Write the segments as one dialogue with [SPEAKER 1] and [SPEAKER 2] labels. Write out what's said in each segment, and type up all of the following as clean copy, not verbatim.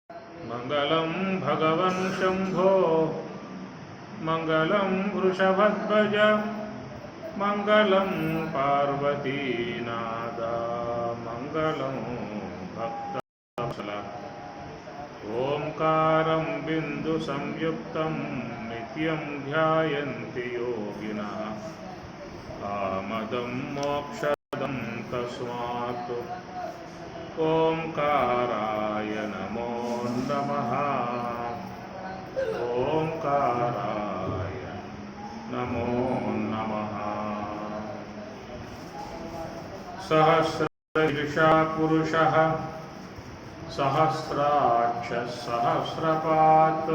[SPEAKER 1] मंगलं भगवन् शंभो मंगलं वृषभध्वज मंगलं पार्वतीनादा मंगलं भक्तवत्सल ओंकारं बिंदु संयुक्तं नित्यं ध्यायन्ति योगिनः कामदं मोक्षदं तस्मात् ओंकाराय नमो नमः। ओंकाराय नमो नमः। सहस्रशीर्षा पुरुषः सहस्राक्षः सहस्रपात्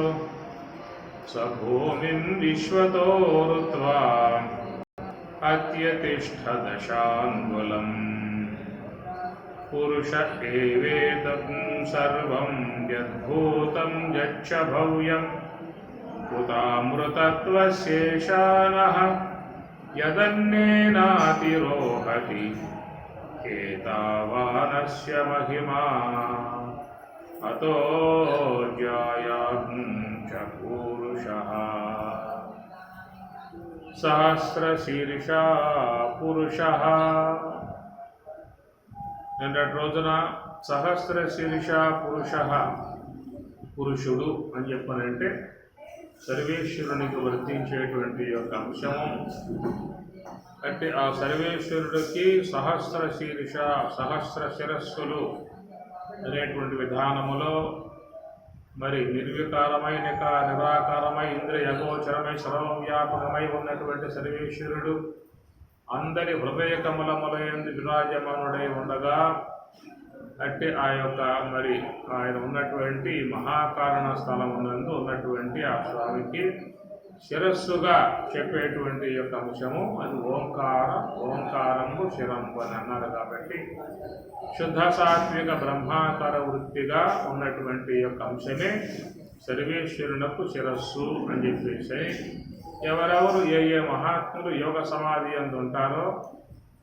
[SPEAKER 1] स भूमिं विश्वतो ऋत्वा अत्यतिष्ठदशाङ्गुलम् पुरुष एवेदं सर्वं यद्भूतं यच्च भव्यं कृतामृतत्वशेषानः यदन्येनातिरोहति एतावानस्य महिमा अतो ज्यायां च पुरुषः। सहस्रशीर्षा पुरुषः నిన్నటి రోజున సహస్ర శీర్ష పురుష పురుషుడు అని చెప్పనంటే సర్వేశ్వరునికి వర్తించేటువంటి యొక్క అంశము. అంటే ఆ సర్వేశ్వరుడికి సహస్ర శీర్ష సహస్ర శిరస్సులు అనేటువంటి విధానములో మరి నిర్వికారమై నిరాకారమై ఇంద్రియగోచరమై సర్వవ్యాపకమై ఉన్నటువంటి సర్వేశ్వరుడు అందరి హృదయ కమలములయందు విరాజమానుడై ఉండగా అంటే ఆ యొక్క మరి ఆయన ఉన్నటువంటి మహాకారణ స్థలమునందు ఉన్నటువంటి ఆ స్వామికి శిరస్సుగా చెప్పేటువంటి యొక్క అంశము అది ఓంకారము శిరంబు అని అన్నారు. కాబట్టి శుద్ధ సాత్విక బ్రహ్మాకార వృత్తిగా ఉన్నటువంటి యొక్క అంశమే సర్వేశ్వరునకు శిరస్సు అని చెప్పేసి ఎవరెవరు ఏ మహాత్ములు యోగ సమాధి అందు ఉంటారో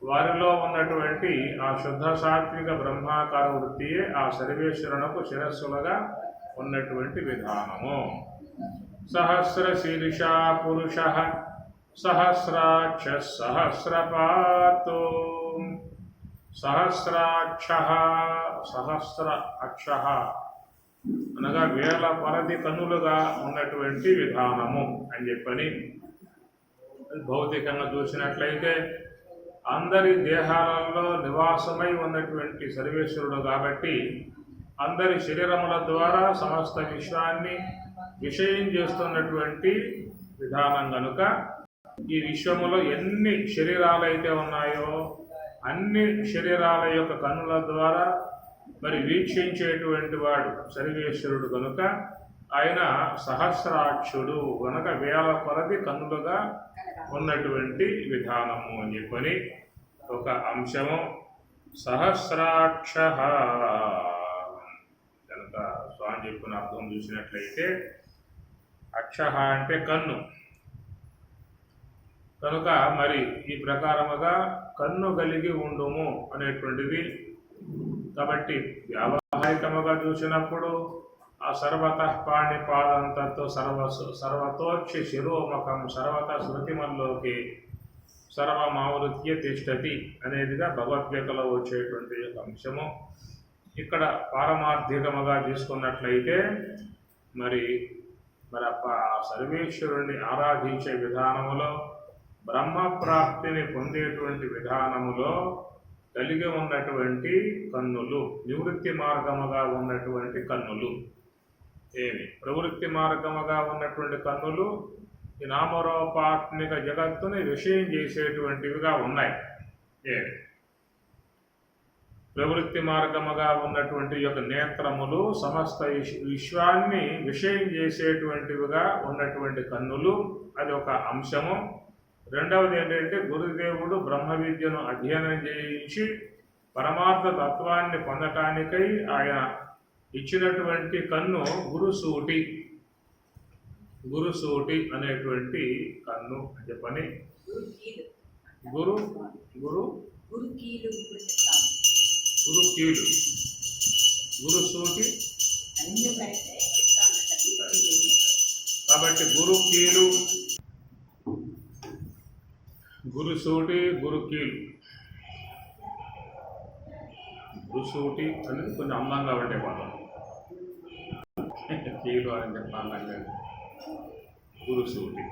[SPEAKER 1] వారిలో ఉన్నటువంటి ఆ శుద్ధ సాత్విక బ్రహ్మాకార వృత్తియే ఆ సర్వేశ్వరునకు శిరస్సులుగా ఉన్నటువంటి విధానము. సహస్ర శీర్షా పురుష సహస్రాక్ష సహస్రపాతు సహస్రాక్ష సహస్ర అక్ష అనగా వేల పరది కన్నులుగా ఉన్నటువంటి విధానము అని చెప్పని భౌతికంగా చూసినట్లయితే అందరి దేహాలలో నివాసమై ఉన్నటువంటి సర్వేశ్వరుడు కాబట్టి అందరి శరీరముల ద్వారా సమస్త విశ్వాన్ని విషయం చేస్తున్నటువంటి విధానం కనుక ఈ విశ్వములో ఎన్ని శరీరాలైతే ఉన్నాయో అన్ని శరీరాల యొక్క కన్నుల ద్వారా మరి వీక్షించేటువంటి వాడు సర్వేశ్వరుడు కనుక ఆయన సహస్రాక్షుడు కనుక వేల కొలది కన్నులుగా ఉన్నటువంటి విధానము అని చెప్పని ఒక అంశము. సహస్రాక్ష కనుక స్వామి చెప్పిన అర్థం చూసినట్లయితే అక్ష అంటే కన్ను కనుక మరి ఈ ప్రకారముగా కన్ను కలిగి ఉండుము అనేటువంటిది. కాబట్టి వ్యావహారికముగా చూసినప్పుడు ఆ సర్వత పాణిపాదంతో సర్వతోక్షి శిరోముఖం సర్వత శృతిమల్లోకి సర్వమావృత్య తిష్టతి అనేదిగా భగవద్గీతలో వచ్చేటువంటి అంశము. ఇక్కడ పారమార్థికముగా తీసుకున్నట్లయితే మరి సర్వేశ్వరుణ్ణి ఆరాధించే విధానములో బ్రహ్మప్రాప్తిని పొందేటువంటి విధానములో కలిగి ఉన్నటువంటి కన్నులు నివృత్తి మార్గముగా ఉన్నటువంటి కన్నులు ప్రవృత్తి మార్గముగా ఉన్నటువంటి కన్నులు ఈ నామరూపాత్మిక జగత్తుని విషయం చేసేటువంటివిగా ఉన్నాయి. ప్రవృత్తి మార్గముగా ఉన్నటువంటి యొక్క నేత్రములు సమస్త విశ్వాన్ని విషయం చేసేటువంటివిగా ఉన్నటువంటి కన్నులు అది ఒక అంశము. రెండవది ఏంటంటే గురుదేవుడు బ్రహ్మ విద్యను అధ్యయనం చేయించి పరమార్థ తత్వాన్ని పొందటానికై ఆయన ఇచ్చినటువంటి కన్ను గురుసూటి అనేటువంటి కన్ను అని చెప్పని గురుకీలు గురుసూటి కాబట్టి గురుకీలు, గురుసూటి, గురుకీలు. గురుసూటి అనేది కొంచెం అందంగా ఉండే పదం, కీలు అని చెప్పాలంటే గురుసూటి.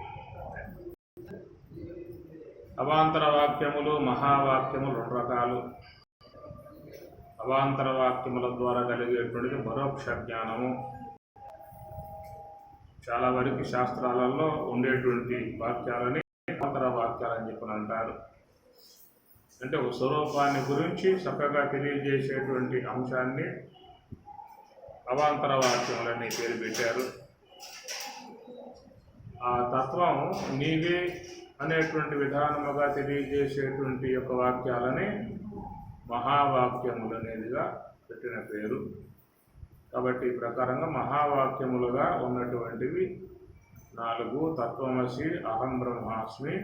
[SPEAKER 1] అవాంతర వాక్యములు, మహావాక్యములు 2 రకాలు. అవాంతర వాక్యముల ద్వారా కలిగేటువంటిది పరోక్ష జ్ఞానము. చాలా వరకు శాస్త్రాలలో ఉండేటువంటి వాక్యాలని అవాంతర వాక్యాలని చెప్పని అంటారు. అంటే ఒక స్వరూపాన్ని గురించి చక్కగా తెలియజేసేటువంటి అంశాన్ని అవాంతర వాక్యములని పేరు పెట్టారు. ఆ తత్వం నీవే అనేటువంటి విధానముగా తెలియజేసేటువంటి యొక్క వాక్యాలని మహావాక్యములు అనేదిగా పెట్టిన పేరు. కాబట్టి ఈ ప్రకారంగా మహావాక్యములుగా ఉన్నటువంటివి 4: తత్వమసి, అహం బ్రహ్మాస్మి,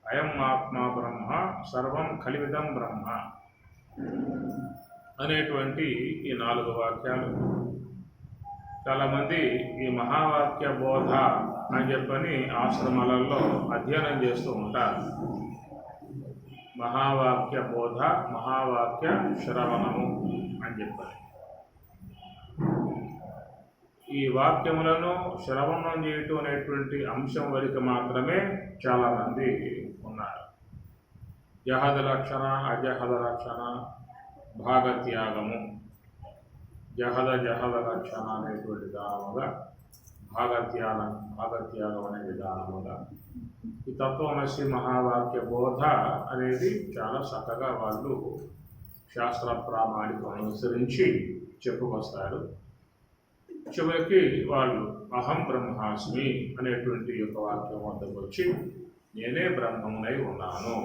[SPEAKER 1] అయం ఆత్మా బ్రహ్మ, సర్వం కలివిదం బ్రహ్మ అనేటువంటి ఈ 4 వాక్యాలు. చాలామంది ఈ మహావాక్య బోధ అని చెప్పని ఆశ్రమాలలో అధ్యయనం చేస్తూ ఉంటారు. మహావాక్య బోధ, మహావాక్య శ్రవణము అని చెప్పని ఈ వాక్యములను శ్రవణం చేయటం అనేటువంటి అంశం వరకు మాత్రమే చాలామంది ఉన్నారు. జహద లక్షణ, అజహద లక్షణ, భాగత్యాగము, జహద లక్షణ అనేటువంటి విధానముగా, భాగత్యాగం అనే విధానముగా ఈ తత్వమసి మహావాక్య బోధ అనేది చాలా చక్కగా వాళ్ళు శాస్త్ర ప్రామాణికం అనుసరించి చెప్పుకొస్తారు. చివరికి వాళ్ళు అహం బ్రహ్మాస్మి అనేటువంటి యొక్క వాక్యం వద్దకు వచ్చి నేనే బ్రహ్మమునై ఉన్నాను,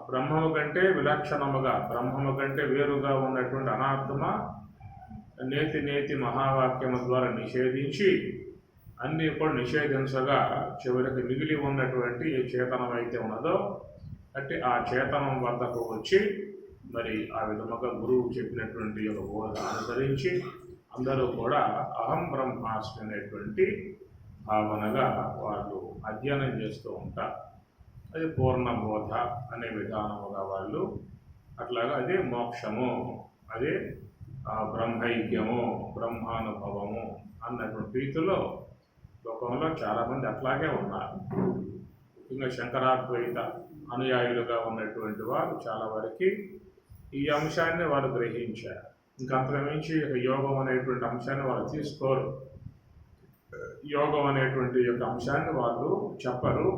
[SPEAKER 1] బ్రహ్మము కంటే విలక్షణముగా, బ్రహ్మము కంటే వేరుగా ఉన్నటువంటి అనాత్మ నేతి మహావాక్యము ద్వారా నిషేధించి అన్నీ కూడా నిషేధించగా చివరికి మిగిలి ఉన్నటువంటి ఏ చేతనం అయితే ఉన్నదో అంటే ఆ చేతనం వద్దకు వచ్చి మరి ఆ విధముగా గురువు చెప్పినటువంటి ఒక బోధ అనుసరించి అందరూ కూడా అహం బ్రహ్మాస్మి అనేటువంటి భావనగా వాళ్ళు అధ్యయనం చేస్తూ ఉంటారు. అది పూర్ణ బోధ అనే విధానముగా వాళ్ళు అట్లాగా అదే మోక్షము, అదే బ్రహ్మైక్యము, బ్రహ్మానుభవము అన్నటువంటి రీతిలో లోకంలో చాలామంది అట్లాగే ఉన్నారు. ముఖ్యంగా శంకరాద్వైత అనుయాయులుగా ఉన్నటువంటి వారు చాలా వరకు ఈ అంశాన్ని వారు గ్రహించారు. ఇంకంతకుమించి యోగం అనేటువంటి అంశాన్ని వాళ్ళు తీసుకోరు. యోగం అనేటువంటి యొక్క అంశాన్ని వాళ్ళు చెప్పరు.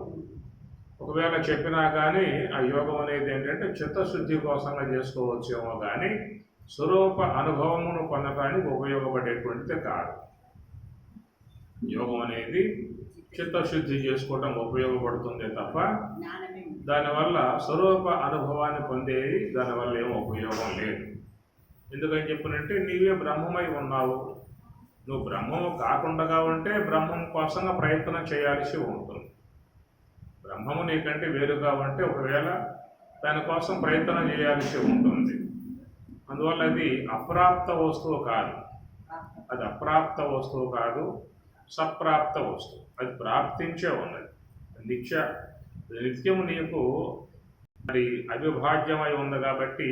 [SPEAKER 1] ఒకవేళ చెప్పినా కానీ ఆ యోగం అనేది ఏంటంటే చిత్తశుద్ధి కోసంగా చేసుకోవచ్చేమో కానీ స్వరూప అనుభవమును పొందడానికి ఉపయోగపడేటువంటిది కాదు. యోగం అనేది చిత్తశుద్ధి చేసుకోవడం ఉపయోగపడుతుంది తప్ప దానివల్ల స్వరూప అనుభవాన్ని పొందేది దానివల్ల ఏమో ఉపయోగం లేదు. ఎందుకని చెప్పినంటే నీవే బ్రహ్మమై ఉన్నావు. నువ్వు బ్రహ్మము కాకుండా ఉంటే బ్రహ్మం కోసంగా ప్రయత్నం చేయాల్సి ఉంటుంది. బ్రహ్మము నీకంటే వేరుగా ఉంటే ఒకవేళ దానికోసం ప్రయత్నం చేయాల్సి ఉంటుంది. అందువల్ల అది అప్రాప్త వస్తువు కాదు, అది అప్రాప్త వస్తువు కాదు, సప్రాప్త వస్తువు. అది ప్రాప్తించే ఉన్నది. నిత్యము నీకు మరి అవిభాజ్యమై ఉంది కాబట్టి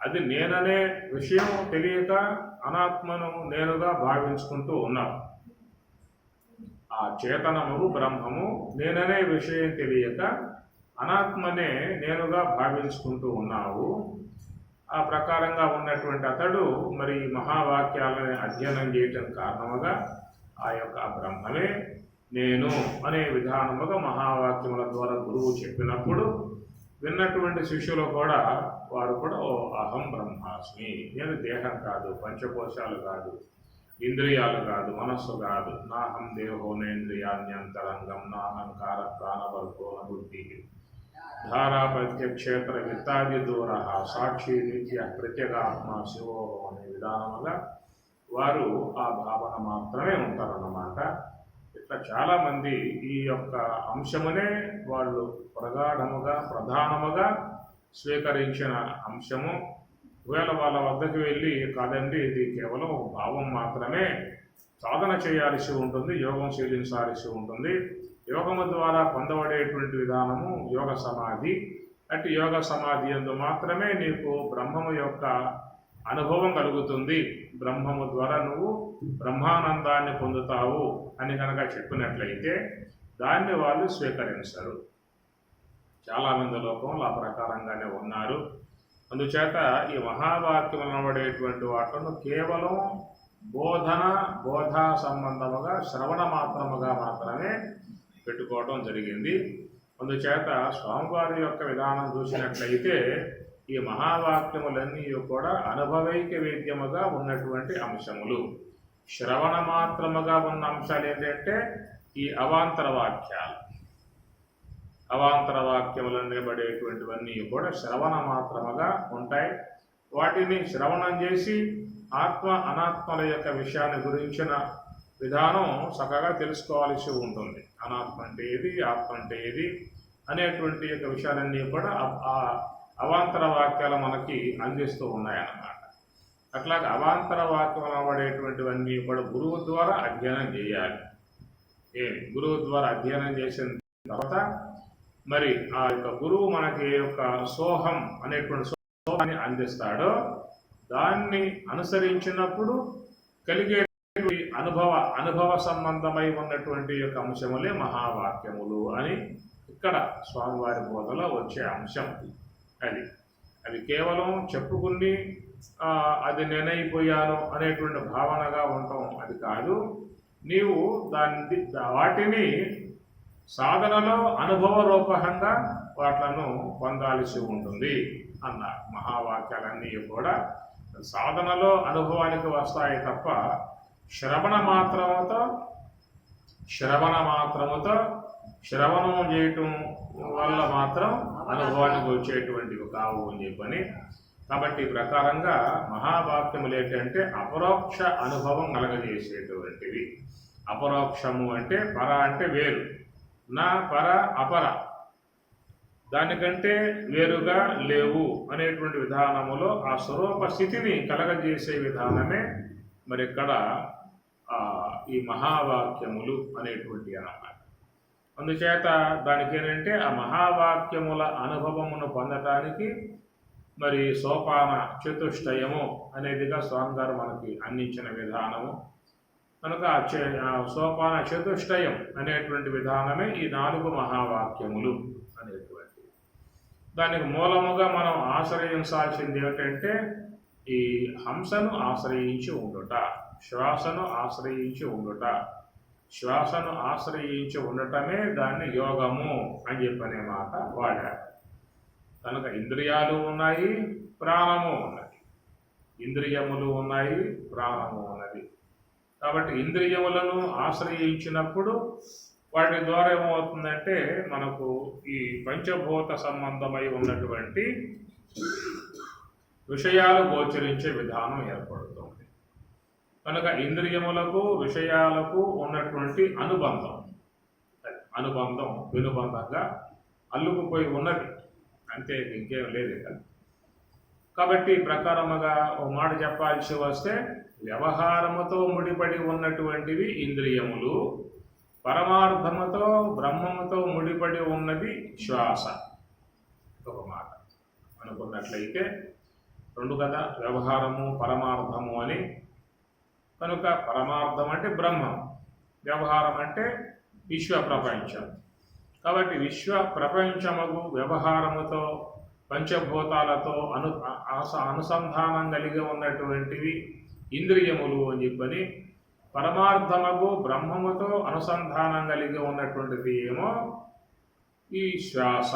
[SPEAKER 1] అది నేననే విషయం తెలియక అనాత్మను నేనుగా భావించుకుంటూ ఉన్నావు. ఆ చేతనము బ్రహ్మము నేననే విషయం తెలియక అనాత్మనే నేనుగా భావించుకుంటూ ఉన్నావు. ఆ ప్రకారంగా ఉన్నటువంటి అతడు మరి మహావాక్యాలను అధ్యయనం చేయటం కారణముగా ఆ యొక్క బ్రహ్మమే నేను అనే విధానముగా మహావాక్యముల ద్వారా గురువు చెప్పినప్పుడు విన్నటువంటి శిష్యులు కూడా వారు కూడా ఓ అహం బ్రహ్మాస్మి, నేను దేహం కాదు, పంచకోశాలు కాదు, ఇంద్రియాలు కాదు, మనస్సు కాదు, నాహం దేహోనేంద్రియాణ్యంతరంగం నాహంకార ప్రాణవర్గో బుద్ధి ధారా ప్రత్యక్షేత్ర విత్తాది దూర సాక్షి నిత్య ప్రత్యేగాత్మ శివోహం అనే విధానముగా వారు ఆ భావన మాత్రమే ఉంటారన్నమాట. ఇట్లా చాలామంది ఈ యొక్క అంశమునే వాళ్ళు ప్రగాఢముగా ప్రధానముగా స్వీకరించిన అంశము. ఒకవేళ వాళ్ళ వద్దకు వెళ్ళి కాదండి ఇది కేవలం భావం మాత్రమే, సాధన చేయాల్సి ఉంటుంది, యోగం శీలించాల్సి ఉంటుంది. యోగము ద్వారా పొందబడేటువంటి విధానము యోగ సమాధి. అట్టి యోగ సమాధి యందు మాత్రమే నీకు బ్రహ్మము యొక్క అనుభవం కలుగుతుంది. బ్రహ్మము ద్వారా నువ్వు బ్రహ్మానందాన్ని పొందుతావు అని కనుక చెప్పినట్లయితే దాన్ని వాళ్ళు స్వీకరించరు. చాలామంది లోకంలో ఆ ప్రకారంగానే ఉన్నారు. అందుచేత ఈ మహావాక్యం అనబడేటువంటి వాటిను కేవలం బోధా సంబంధముగా శ్రవణ మాత్రమే పెట్టుకోవడం జరిగింది. అందుచేత స్వామివారి యొక్క విధానం చూసినట్లయితే ఈ మహావాక్యములన్నీ కూడా అనుభవైక వేద్యముగా ఉన్నటువంటి అంశములు. శ్రవణ మాత్రముగా ఉన్న అంశాలు ఏంటంటే ఈ అవాంతర వాక్యాలు. అవాంతర వాక్యములు అనబడేటువంటివన్నీ కూడా శ్రవణ మాత్రముగా ఉంటాయి. వాటిని శ్రవణం చేసి ఆత్మ అనాత్మల యొక్క విషయాన్ని గురించిన విధానం చక్కగా తెలుసుకోవాల్సి ఉంటుంది. అనాత్మ అంటే ఏది, ఆత్మ అంటే ఏది అనేటువంటి యొక్క విషయాలన్నీ కూడా అవాంతర వాక్యాలు మనకి అందిస్తూ ఉన్నాయన్నమాట. అట్లాగే అవాంతర వాక్యం అనబడేటువంటివన్నీ కూడా గురువు ద్వారా అధ్యయనం చేయాలి. గురువు ద్వారా అధ్యయనం చేసిన తర్వాత మరి ఆ యొక్క గురువు మనకి యొక్క సోహం అనేటువంటి సోహాన్ని అందిస్తాడో దాన్ని అనుసరించినప్పుడు కలిగే అనుభవ సంబంధమై ఉన్నటువంటి యొక్క అంశములే మహావాక్యములు అని ఇక్కడ స్వామివారి బోధలో వచ్చే అంశం. అది కేవలం చెప్పుకుని అది నేనైపోయాను అనేటువంటి భావనగా ఉండటం అది కాదు. నీవు వాటిని సాధనలో అనుభవ రూపకంగా వాట్లను పొందాల్సి ఉంటుంది అన్నారు. మహావాక్యాలన్నీ కూడా సాధనలో అనుభవానికి వస్తాయి తప్ప శ్రవణ మాత్రముతో శ్రవణం చేయటం వల్ల మాత్రం అనుభవానికి వచ్చేటువంటివి కావు అని చెప్పని. కాబట్టి ఈ ప్రకారంగా మహావాక్యములు ఏంటంటే అపరోక్ష అనుభవం కలగజేసేటువంటివి. అపరోక్షము అంటే పర అంటే వేరు, నా పర అపర, దానికంటే వేరుగా లేవు అనేటువంటి విధానములో ఆ స్వరూప స్థితిని కలగజేసే విధానమే మరి ఇక్కడ ఈ మహావాక్యములు అనేటువంటి అన్నమాట. అందుచేత దానికి ఏంటంటే ఆ మహావాక్యముల అనుభవమును పొందటానికి మరి సోపాన చతుష్టయము అనేదిగా స్వామివారు మనకి అందించిన విధానము కనుక సోపాన చతుష్టయం అనేటువంటి విధానమే ఈ 4 మహావాక్యములు అనేటువంటి. దానికి మూలముగా మనం ఆశ్రయించాల్సింది ఏమిటంటే ఈ హంసను ఆశ్రయించి ఉండుట, శ్వాసను ఆశ్రయించి ఉండుట. శ్వాసను ఆశ్రయించి ఉండటమే దాన్ని యోగము అని చెప్పనే మాట వాడారు. కనుక ఇంద్రియాలు ఉన్నాయి, ప్రాణము ఉన్నది. ఇంద్రియములు ఉన్నాయి, ప్రాణము ఉన్నది. కాబట్టి ఇంద్రియములను ఆశ్రయించినప్పుడు వాటి ద్వారా ఏమవుతుందంటే మనకు ఈ పంచభూత సంబంధమై ఉన్నటువంటి విషయాలు గోచరించే విధానం ఏర్పడుతుంది. కనుక ఇంద్రియములకు విషయాలకు ఉన్నటువంటి అనుబంధం వినుబంధంగా అల్లుకుపోయి ఉన్నది, అంతే, ఇంకేం లేదు కదా. కాబట్టి ప్రకారముగా ఓ మాట చెప్పాల్సి వస్తే వ్యవహారముతో ముడిపడి ఉన్నటువంటివి ఇంద్రియములు, పరమార్థముతో బ్రహ్మముతో ముడిపడి ఉన్నది శ్వాస. ఒక మాట అనుకున్నట్లయితే 2 కదా, వ్యవహారము పరమార్థము అని. కనుక పరమార్థం అంటే బ్రహ్మం, వ్యవహారం అంటే విశ్వ ప్రపంచం. కాబట్టి విశ్వ ప్రపంచముకు వ్యవహారముతో పంచభూతాలతో అనుసంధానం కలిగి ఉన్నటువంటివి ఇంద్రియములు అని చెప్పని, పరమార్థముకు బ్రహ్మముతో అనుసంధానం కలిగి ఉన్నటువంటిది ఏమో ఈ శ్వాస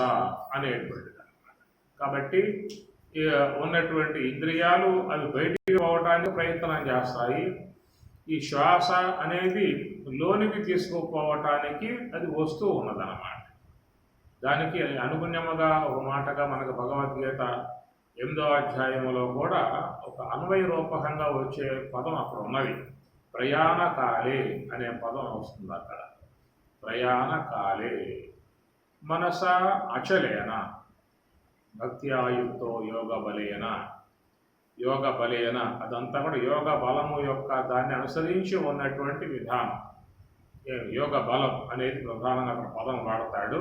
[SPEAKER 1] అనేటువంటిది అన్నమాట. కాబట్టి ఉన్నటువంటి ఇంద్రియాలు అవి బయటికి పోవటానికి ప్రయత్నం చేస్తాయి. ఈ శ్వాస అనేది లోనికి తీసుకుపోవటానికి అది వస్తూ ఉన్నదన్నమాట. దానికి అనుగుణ్యముగా ఒక మాటగా మనకు భగవద్గీత 8వ అధ్యాయములో కూడా ఒక అన్వయ రూపకంగా వచ్చే పదం అక్కడ ఉన్నది. ప్రయాణకాలే అనే పదం వస్తుంది అక్కడ. ప్రయాణకాలే మనసా అచలేన భక్త్యాయుక్తో యోగ బలేన. యోగ బలేన, అదంతా కూడా యోగ బలము యొక్క దాన్ని అనుసరించి ఉన్నటువంటి విధానం. యోగ బలం అనేది ప్రధానంగా అక్కడ పదం వాడతాడు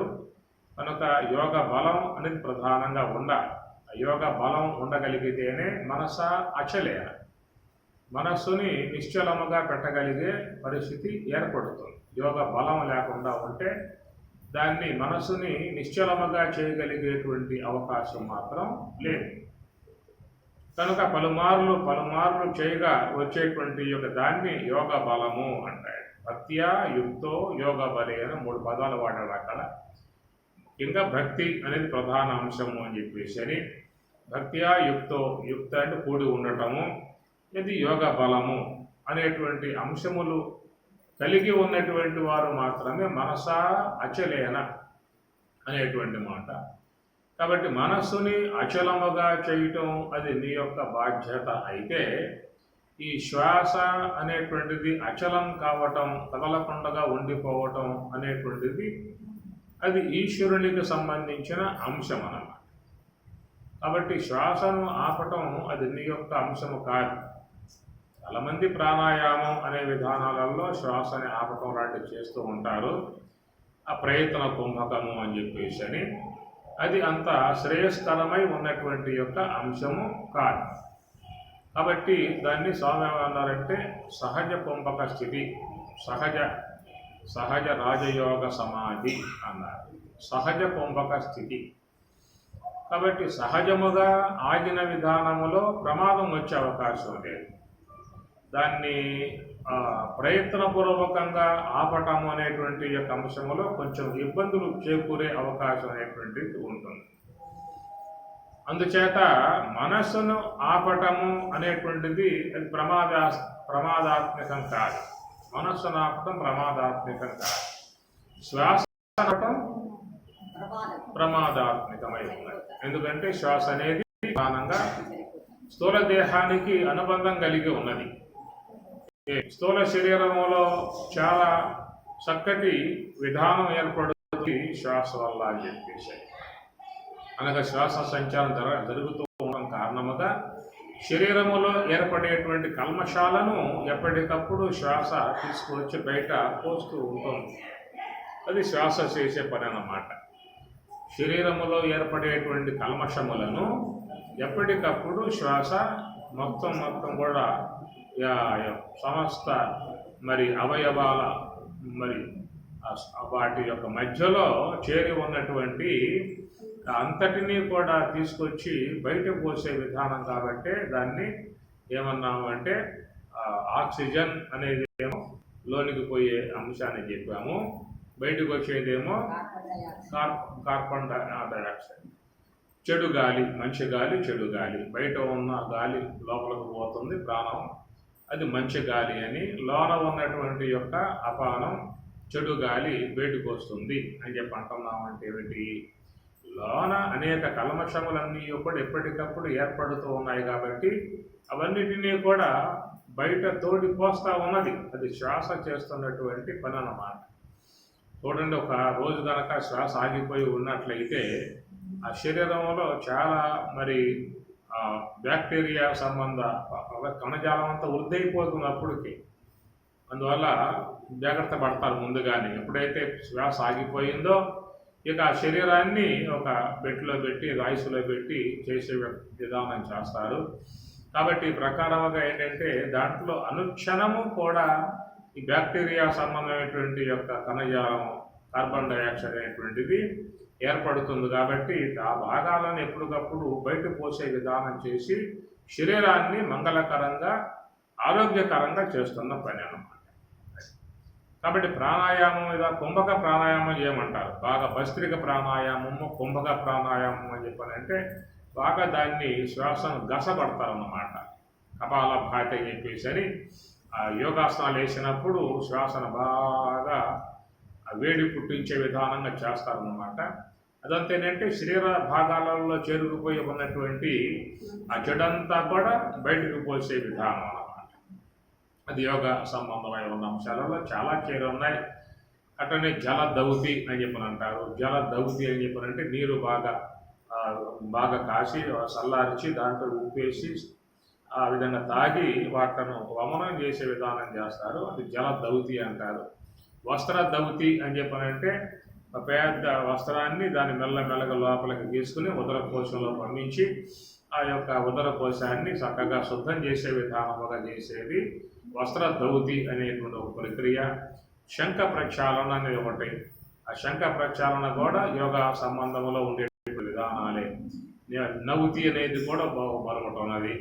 [SPEAKER 1] కనుక యోగ బలం అనేది ప్రధానంగా ఉండాలి. యోగ బలం ఉండగలిగితేనే మనస అచలేన, మనస్సుని నిశ్చలముగా పెట్టగలిగే పరిస్థితి ఏర్పడుతుంది. యోగ బలం లేకుండా ఉంటే దాన్ని మనస్సుని నిశ్చలముగా చేయగలిగేటువంటి అవకాశం మాత్రం లేదు. కనుక పలుమార్లు చేయగా వచ్చేటువంటి యొక్క దాన్ని యోగ బలము అంటాడు. భక్త్యా యుక్తో యోగ బలే అని 3 పదాలు వాడాడు అక్కడ. ఇంకా భక్తి అనేది ప్రధాన అంశము అని చెప్పేసి అని, భక్త్యా యుక్తో, యుక్త అంటే కూడి ఉండటము, ఇది యోగ బలము అనేటువంటి అంశములు కలిగి ఉన్నటువంటి వారు మాత్రమే మనసా అచలేన అనేటువంటి మాట. కాబట్టి మనస్సుని అచలముగా చేయటం అది నీ యొక్క బాధ్యత అయితే, ఈ శ్వాస అనేటువంటిది అచలం కావటం, కదలకుండా ఉండిపోవటం అనేటువంటిది అది ఈశ్వరునికి సంబంధించిన అంశం అన్నమాట. కాబట్టి శ్వాసను ఆపటం అది నీ యొక్క అంశము కాదు. చాలామంది ప్రాణాయామం అనే విధానాలలో శ్వాసని ఆపటం లాంటివి చేస్తూ ఉంటారు. ఆ ప్రయత్న కుంభకము అని చెప్పేసి అని, అది అంత శ్రేయస్కరమై ఉన్నటువంటి యొక్క అంశము కాదు. కాబట్టి దాన్ని స్వామి ఏమన్నారంటే సహజ కుంభక స్థితి, సహజ రాజయోగ సమాధి అన్నారు. సహజ కుంభక స్థితి. కాబట్టి సహజముగా ఆగిన విధానములో ప్రమాదం వచ్చే అవకాశం లేదు. దాన్ని ప్రయత్నపూర్వకంగా ఆపటం అనేటువంటి యొక్క అంశంలో కొంచెం ఇబ్బందులు చేకూరే అవకాశం అనేటువంటిది ఉంటుంది. అందుచేత మనస్సును ఆపటము అనేటువంటిది అది ప్రమాదాత్మకం కాదు. మనస్సును ఆపటం ప్రమాదాత్మకం కాదు. శ్వాస ఆపటం ప్రమాదాత్మకమై ఉన్నది. ఎందుకంటే శ్వాస అనేది ప్రధానంగా స్థూల దేహానికి అనుబంధం కలిగి ఉన్నది. స్థూల శరీరములో చాలా చక్కటి విధానం ఏర్పడుతుంది శ్వాస వల్ల అని చెప్పేసి. అనగా శ్వాస సంచారం జరుగుతూ ఉండడం కారణముగా శరీరములో ఏర్పడేటువంటి కల్మషాలను ఎప్పటికప్పుడు శ్వాస తీసుకువచ్చి బయట పోస్తూ ఉంటుంది. అది శ్వాస చేసే పని అన్నమాట. శరీరములో ఏర్పడేటువంటి కల్మషములను ఎప్పటికప్పుడు శ్వాస మొత్తం కూడా సమస్త మరి అవయవాల మరి వాటి యొక్క మధ్యలో చేరి ఉన్నటువంటి అంతటినీ కూడా తీసుకొచ్చి బయట పోసే విధానం. కాబట్టి దాన్ని ఏమన్నాము అంటే ఆక్సిజన్ అనేది ఏమో లోనికి పోయే అంశాన్ని చెప్పాము, బయటకు వచ్చేదేమో కార్బన్ డైఆక్సైడ్. చెడు గాలి, మంచి గాలి, చెడు గాలి. బయట ఉన్న గాలి లోపలికి పోతుంది ప్రాణం, అది మంచి గాలి అని. లోన ఉన్నటువంటి యొక్క అపానం చెడు గాలి బయటకు వస్తుంది అని చెప్పి అంటున్నామంటే ఏమిటి? లోన అనేక కల్మషములన్నీ కూడా ఎప్పటికప్పుడు ఏర్పడుతూ ఉన్నాయి కాబట్టి అవన్నిటినీ కూడా బయట తోడిపోస్తూ ఉన్నది. అది శ్వాస చేస్తున్నటువంటి పని అన్నమాట. చూడండి, ఒక రోజు కనుక శ్వాస ఆగిపోయి ఉన్నట్లయితే ఆ శరీరంలో చాలా మరి బ్యాక్టీరియా సంబంధ కణజాలం అంతా వృద్ధి అప్పటికి. అందువల్ల జాగ్రత్త పడతారు ముందుగానే. ఎప్పుడైతే శ్వాస ఆగిపోయిందో ఇక ఆ శరీరాన్ని ఒక బెడ్లో పెట్టి రాయిసులో పెట్టి చేసే విధానం చేస్తారు. కాబట్టి ప్రకారంగా ఏంటంటే దాంట్లో అనుక్షణము కూడా ఈ బ్యాక్టీరియా సంబంధమైనటువంటి యొక్క కణజాలం కార్బన్ డైఆక్సైడ్ అనేటువంటిది ఏర్పడుతుంది. కాబట్టి ఆ భాగాలను ఎప్పటికప్పుడు బయట పోసే విధానం చేసి శరీరాన్ని మంగళకరంగా ఆరోగ్యకరంగా చేస్తున్న పని అన్నమాట. కాబట్టి ప్రాణాయామం మీద కుంభక ప్రాణాయామం చేయమంటారు. బాగా భస్త్రిక ప్రాణాయామము, కుంభక ప్రాణాయామం అని చెప్పాలంటే బాగా దాన్ని శ్వాసను గసపడతారన్నమాట. కపాల భాతి అని చెప్పేసి యోగాసనాలు వేసినప్పుడు శ్వాసను బాగా వేడి పుట్టించే విధానంగా చేస్తారన్నమాట. అదంతేనంటే శరీర భాగాలలో చేరుకుపోయి ఉన్నటువంటి ఆ చెడంతా కూడా బయటకు పోసే విధానం అన్నమాట. అది యోగా సంబంధమై ఉన్న అంశాలలో చాలా చేరి ఉన్నాయి. అట్లనే జల దౌతి అని చెప్పని అంటారు. జల దౌతి అని చెప్పనంటే నీరు బాగా కాసి చల్లార్చి దాంట్లో ఉప్పేసి ఆ విధంగా తాగి వాటిను వమనం చేసే విధానం చేస్తారు. అది జల దౌతి అంటారు. వస్త్ర దౌతి అని చెప్పనంటే ఒక పెద్ద వస్త్రాన్ని దాన్ని మెల్లమెల్లగా లోపలికి తీసుకుని ఉదరకోశంలో పంపించి ఆ యొక్క ఉదరకోశాన్ని చక్కగా శుద్ధం చేసే విధానముగా చేసేది వస్త్ర దౌతి అనేటువంటి ఒక ప్రక్రియ. శంఖ ప్రక్షాళన అనేది ఒకటి. ఆ శంఖ ప్రక్షాళన కూడా యోగా సంబంధంలో ఉండేటువంటి విధానాలే. నౌతి అనేది కూడా మరొకటి ఉన్నది.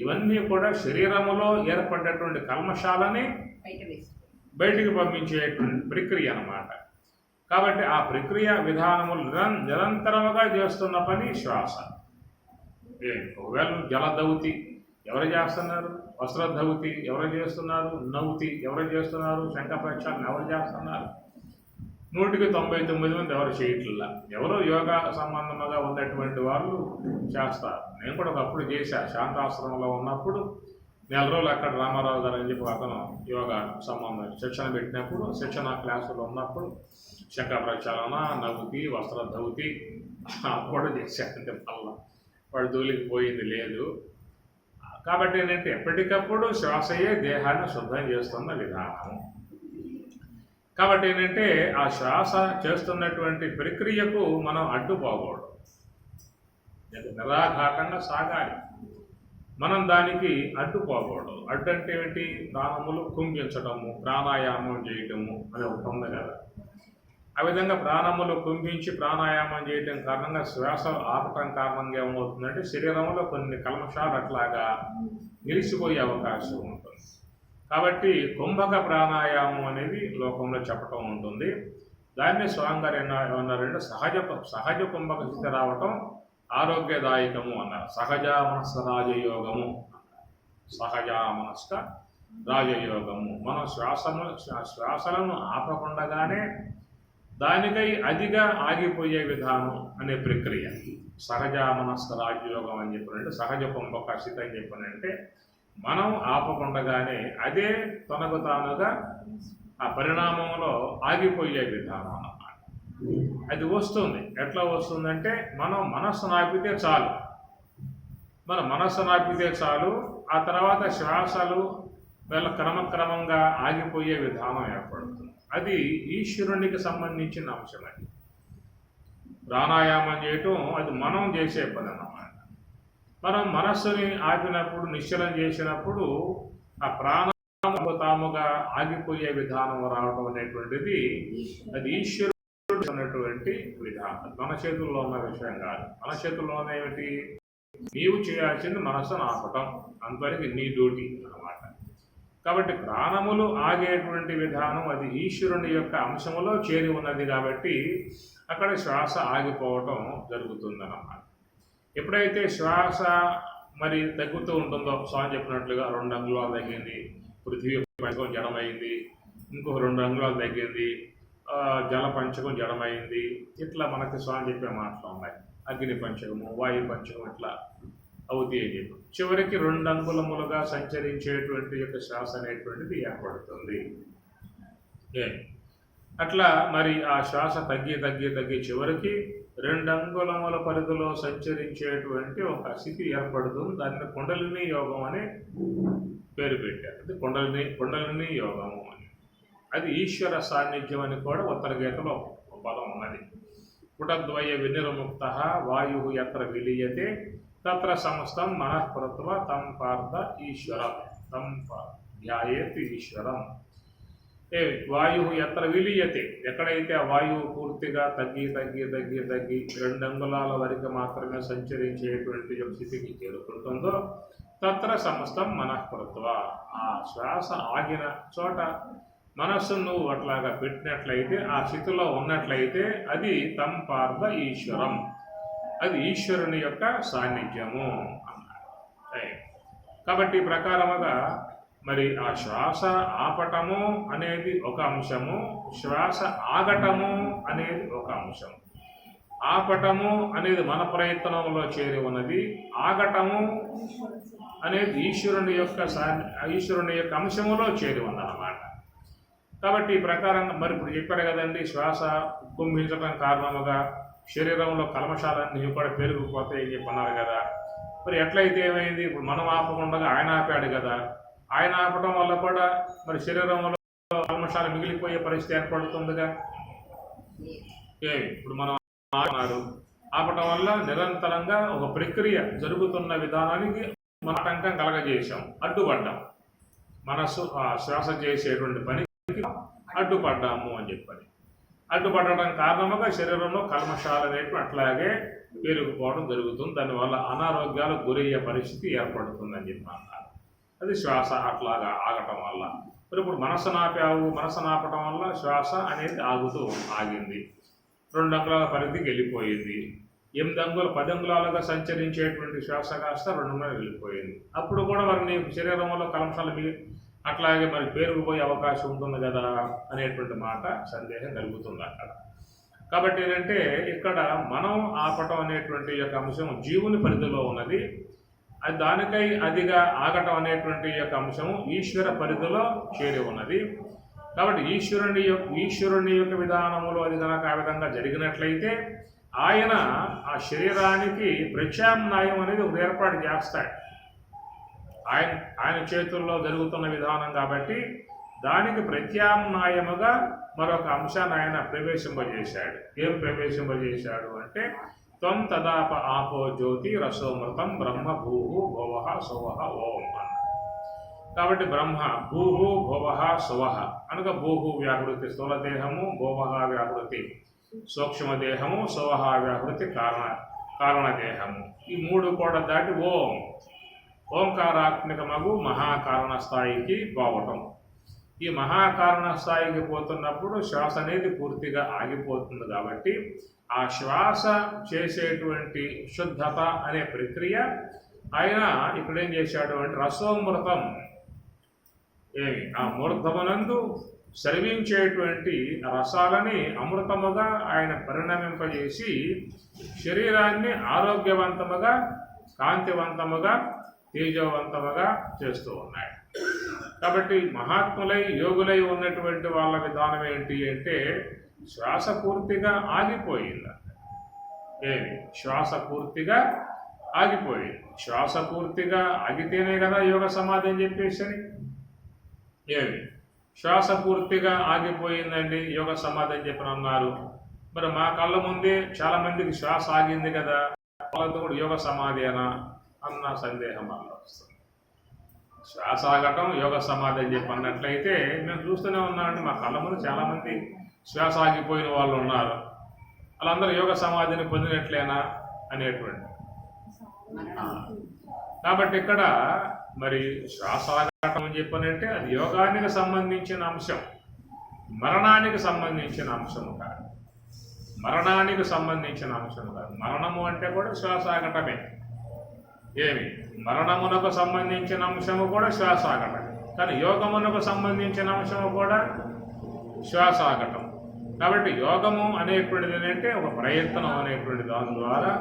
[SPEAKER 1] ఇవన్నీ కూడా శరీరములో ఏర్పడినటువంటి కల్మషాలని బయటికి పంపించేటువంటి ప్రక్రియ అన్నమాట. కాబట్టి ఆ ప్రక్రియ విధానములు నిరంతరముగా చేస్తున్న పని శ్వాస. ఒకవేళ జలదౌతి ఎవరు చేస్తున్నారు, వస్త్రధౌతి ఎవరు చేస్తున్నారు, నౌతి ఎవరు చేస్తున్నారు, శంఖ ప్రక్షాళన ఎవరు చేస్తున్నారు, 199 మంది ఎవరు చేయట్లా. ఎవరో యోగా సంబంధంగా ఉన్నటువంటి వాళ్ళు చేస్తారు. నేను కూడా ఒకప్పుడు చేశాను. శాంతాశ్రమంలో ఉన్నప్పుడు నెల రోజులు అక్కడ రామారావు గారు అని చెప్పి అతను యోగా సంబంధం శిక్షణ పెట్టినప్పుడు, శిక్షణ క్లాసులో ఉన్నప్పుడు శంఖ ప్రక్షాళన, నవ్వుతి, వస్త్రధౌతి కూడా చేశానంటే మళ్ళా వాడు దూలికి పోయింది లేదు. కాబట్టి ఏంటంటే ఎప్పటికప్పుడు శ్వాసయే దేహాన్ని శుద్ధం చేస్తున్న విధానం. కాబట్టి ఏంటంటే ఆ శ్వాస చేస్తున్నటువంటి ప్రక్రియకు మనం అడ్డుపోకూడదు, నిరాఘాటంగా సాగాలి. మనం దానికి అడ్డుపోకూడదు. అడ్డు అంటే ఏంటి? ప్రాణములు కుంభించడము, ప్రాణాయామం చేయటము అని ఒకటి ఉంది కదా. ఆ విధంగా ప్రాణములు కుంభించి ప్రాణాయామం చేయటం కారణంగా శ్వాస ఆపటం కారణంగా ఏమవుతుందంటే శరీరంలో కొన్ని కల్మషాలు అట్లాగా నిలిచిపోయే అవకాశం ఉంటుంది. కాబట్టి కుంభక ప్రాణాయామం అనేది లోకంలో చెప్పటం ఉంటుంది. దాన్ని స్వామిగారు ఏమన్నారంటే సహజ కుంభక స్థితి రావటం ఆరోగ్యదాయకము అన్నారు. సహజామనస్క రాజయోగము, సహజామనస్క రాజయోగము. మనం శ్వాసలను ఆపకుండగానే దానికై అదిగా ఆగిపోయే విధానం అనే ప్రక్రియ సహజామనస్క రాజయోగం అని చెప్పినంటే, సహజ కుంభక స్థితి అని చెప్పినంటే మనం ఆపకుండగానే అదే తనకు తానుగా ఆ పరిణామంలో ఆగిపోయే విధానం అన్నమాట. అది వస్తుంది. ఎట్లా వస్తుందంటే మనం మనస్సును ఆపితే చాలు. మన మనస్సును ఆపితే చాలు. ఆ తర్వాత శ్వాసలు క్రమక్రమంగా ఆగిపోయే విధానం ఏర్పడుతుంది. అది ఈశ్వరునికి సంబంధించిన అంశం. అది ప్రాణాయామం చేయటం అది మనం చేసే పని అన్నమాట. మనం మనస్సుని ఆపినప్పుడు, నిశ్చలం చేసినప్పుడు ఆ ప్రాణము తాముగా ఆగిపోయే విధానం రావడం అనేటువంటిది అది ఈశ్వరుడు ఉన్నటువంటి విధానం. మన చేతుల్లో ఉన్న విషయం కాదు. మన చేతుల్లో ఏమిటి? నీవు చేయాల్సింది మనస్సును ఆపటం. అంతవరకు నీ డ్యూటీ అన్నమాట. కాబట్టి ప్రాణములు ఆగేటువంటి విధానం అది ఈశ్వరుని యొక్క అంశములో చేరి ఉన్నది. కాబట్టి అక్కడ శ్వాస ఆగిపోవటం జరుగుతుందన్నమాట. ఎప్పుడైతే శ్వాస మరి తగ్గుతూ ఉంటుందో, స్వామి చెప్పినట్లుగా 2 అంగుళాలు తగ్గింది, పృథ్వీ పంచకం జడమైంది, ఇంకొక 2 అంగుళాలు తగ్గింది, జల పంచకం జడమైంది, ఇట్లా మనకి స్వామి చెప్పే మాటలు ఉన్నాయి. అగ్ని పంచకము, వాయు పంచకం ఇట్లా అవుతాయి అని చెప్పి చివరికి 2 అంగుళములుగా సంచరించేటువంటి యొక్క శ్వాస అనేటువంటిది ఏర్పడుతుంది. అట్లా మరి ఆ శ్వాస తగ్గి తగ్గి తగ్గి చివరికి 2 అంగుళముల పరిధిలో సంచరించేటువంటి ఒక స్థితి ఏర్పడుతుంది. దాన్ని కుండలిని యోగం అని పేరు పెట్టారు. అది కుండలిని యోగము అని. అది ఈశ్వర సాన్నిధ్యం అని కూడా ఉత్తర గీతలో ఒక పదం ఉన్నది. పుటద్వయ వినిర్ముక్త వాయు ఎత్ర విలీయతే తత్ర సమస్తం మనఃపృత్వ తం పార్థ ఈశ్వరం తం ధ్యాయేత్ ఈశ్వరం. వాయు ఎత్ర విలీయతే, ఎక్కడైతే ఆ వాయువు పూర్తిగా తగ్గి తగ్గి తగ్గి తగ్గి 2 అంగుళాల వరకు మాత్రమే సంచరించేటువంటి స్థితికి చేరుకుంటుందో తత్ర సమస్తం మనఃపృత్వ, ఆ శ్వాస ఆగిన చోట మనస్సును నువ్వు అట్లాగా పెట్టినట్లయితే, ఆ స్థితిలో ఉన్నట్లయితే అది తం పార్థ ఈశ్వరం, అది ఈశ్వరుని యొక్క సాన్నిధ్యము అన్నారు. కాబట్టి ఈ ప్రకారముగా మరి ఆ శ్వాస ఆపటము అనేది ఒక అంశము, శ్వాస ఆగటము అనేది ఒక అంశం. ఆపటము అనేది మన ప్రయత్నంలో చేరి ఉన్నది, ఆగటము అనేది ఈశ్వరుని యొక్క అంశములో చేరి ఉందన్నమాట. కాబట్టి ఈ ప్రకారంగా మరి ఇప్పుడు చెప్పారు కదండి, శ్వాస కుంభించడం కారణముగా శరీరంలో కల్మషాలన్నీ కూడా పెరిగిపోతాయి చెప్పన్నారు కదా. మరి ఎట్లయితే ఏమైంది, ఇప్పుడు మనం ఆపకుండా ఆయన ఆపాడు కదా, ఆయన ఆపటం వల్ల కూడా మరి శరీరంలో కల్మషాలు మిగిలిపోయే పరిస్థితి ఏర్పడుతుందిగా. ఇప్పుడు మనం ఆపటం వల్ల నిరంతరంగా ఒక ప్రక్రియ జరుగుతున్న విధానానికి మన ఆటంకం కలగజేశాం, అడ్డుపడ్డాం. మనస్సు శ్వాస చేసేటువంటి పనికి అడ్డుపడ్డాము అని చెప్పని. అడ్డుపడటం కారణంగా శరీరంలో కల్మషాలు అనేవి అట్లాగే పెరిగిపోవడం జరుగుతుంది. దానివల్ల అనారోగ్యాలకు గురయ్యే పరిస్థితి ఏర్పడుతుందని చెప్పి అన్నారు. అది శ్వాస అట్లాగా ఆగటం వల్ల. మరి ఇప్పుడు మనసు ఆపటం వల్ల శ్వాస అనేది ఆగింది. 2 అంగుళాల పరిధికి వెళ్ళిపోయింది. 10 అంగుళాలుగా సంచరించేటువంటి శ్వాస కాస్త 2 అంగుళాలు వెళ్ళిపోయింది. అప్పుడు కూడా మరి నీ శరీరంలో కల్మషాలు అట్లాగే మరి పేరుకుపోయే అవకాశం ఉంటుంది కదా అనేటువంటి మాట సందేహం కలుగుతుంది అక్కడ. కాబట్టి ఏంటంటే ఇక్కడ మనం ఆపటం అనేటువంటి యొక్క అంశం జీవుని పరిధిలో ఉన్నది. అది దానికై అదిగా ఆగటం అనేటువంటి యొక్క అంశము ఈశ్వర పరిధిలో చేరి ఉన్నది. కాబట్టి ఈశ్వరుని యొక్క విధానములో అది కనుక ఆ విధంగా జరిగినట్లయితే ఆయన ఆ శరీరానికి ప్రత్యామ్నాయం అనేది ఒక ఏర్పాటు చేస్తాడు. ఆయన చేతుల్లో జరుగుతున్న విధానం కాబట్టి దానికి ప్రత్యామ్నాయముగా మరొక అంశాన్ని ఆయన ప్రవేశింపజేశాడు. ఏం ప్రవేశింపజేశాడు అంటే త్వం తదాప ఆపో జ్యోతి రసోమృతం బ్రహ్మ భూహు భువః సువః ఓం అన్న. కాబట్టి బ్రహ్మ భూహు భువః సువః అనగా భూహు వ్యాహృతి స్థూలదేహము, భువః వ్యాహృతి సూక్ష్మదేహము, సువః వ్యాహృతి కారణదేహము. ఈ 3 కూడా దాటి ఓంకారాత్మకమగు మహాకారణ స్థాయికి పోవటం. ఈ మహాకారణ స్థాయికి పోతున్నప్పుడు శ్వాస అనేది పూర్తిగా ఆగిపోతుంది. కాబట్టి ఆ శ్వాస చేసేటువంటి శుద్ధత అనే ప్రక్రియ ఆయన ఇక్కడ ఏం చేశాడు అంటే రసోమృతం ఆ మూర్ధమునందు స్రవించేటువంటి రసాలని అమృతముగా ఆయన పరిణమింపజేసి శరీరాన్ని ఆరోగ్యవంతముగా, కాంతివంతముగా, తేజవంతముగా చేస్తూ ఉన్నాయి. కాబట్టి మహాత్ములై యోగులై ఉన్నటువంటి వాళ్ళ విధానం ఏంటి అంటే శ్వాస పూర్తిగా ఆగిపోయింది. శ్వాస పూర్తిగా ఆగిపోయింది. శ్వాస పూర్తిగా ఆగితేనే కదా యోగ సమాధి అని చెప్పేసి శ్వాస పూర్తిగా ఆగిపోయిందండి యోగ సమాధి అని చెప్పి అన్నారు. మరి మా కళ్ళ ముందే చాలా మందికి శ్వాస ఆగింది కదా, వాళ్ళతో కూడా యోగ సమాధి అన్న సందేహం వల్ల వస్తుంది. శ్వాస ఆగటం యోగ సమాధి అని చెప్పి అన్నట్లయితే మేము చూస్తూనే ఉన్నామండి, మా కళ్ళ ముందు చాలామంది శ్వాస ఆగిపోయిన వాళ్ళు ఉన్నారు. వాళ్ళందరూ యోగ సమాధిని పొందినట్లేనా అనేటువంటి. కాబట్టి ఇక్కడ మరి శ్వాస ఆగటం అని చెప్పనంటే అది యోగానికి సంబంధించిన అంశం, మరణానికి సంబంధించిన అంశము కాదు. మరణానికి సంబంధించిన అంశము కాదు. మరణము అంటే కూడా శ్వాస ఆగటమే. మరణమునకు సంబంధించిన అంశము కూడా శ్వాస ఆగటం. కానీ యోగమునకు సంబంధించిన అంశము కూడా శ్వాస ఆగటం. కాబట్టి యోగము అనేటువంటిది ఏంటంటే ఒక ప్రయత్నం అనేటువంటి దాని ద్వారా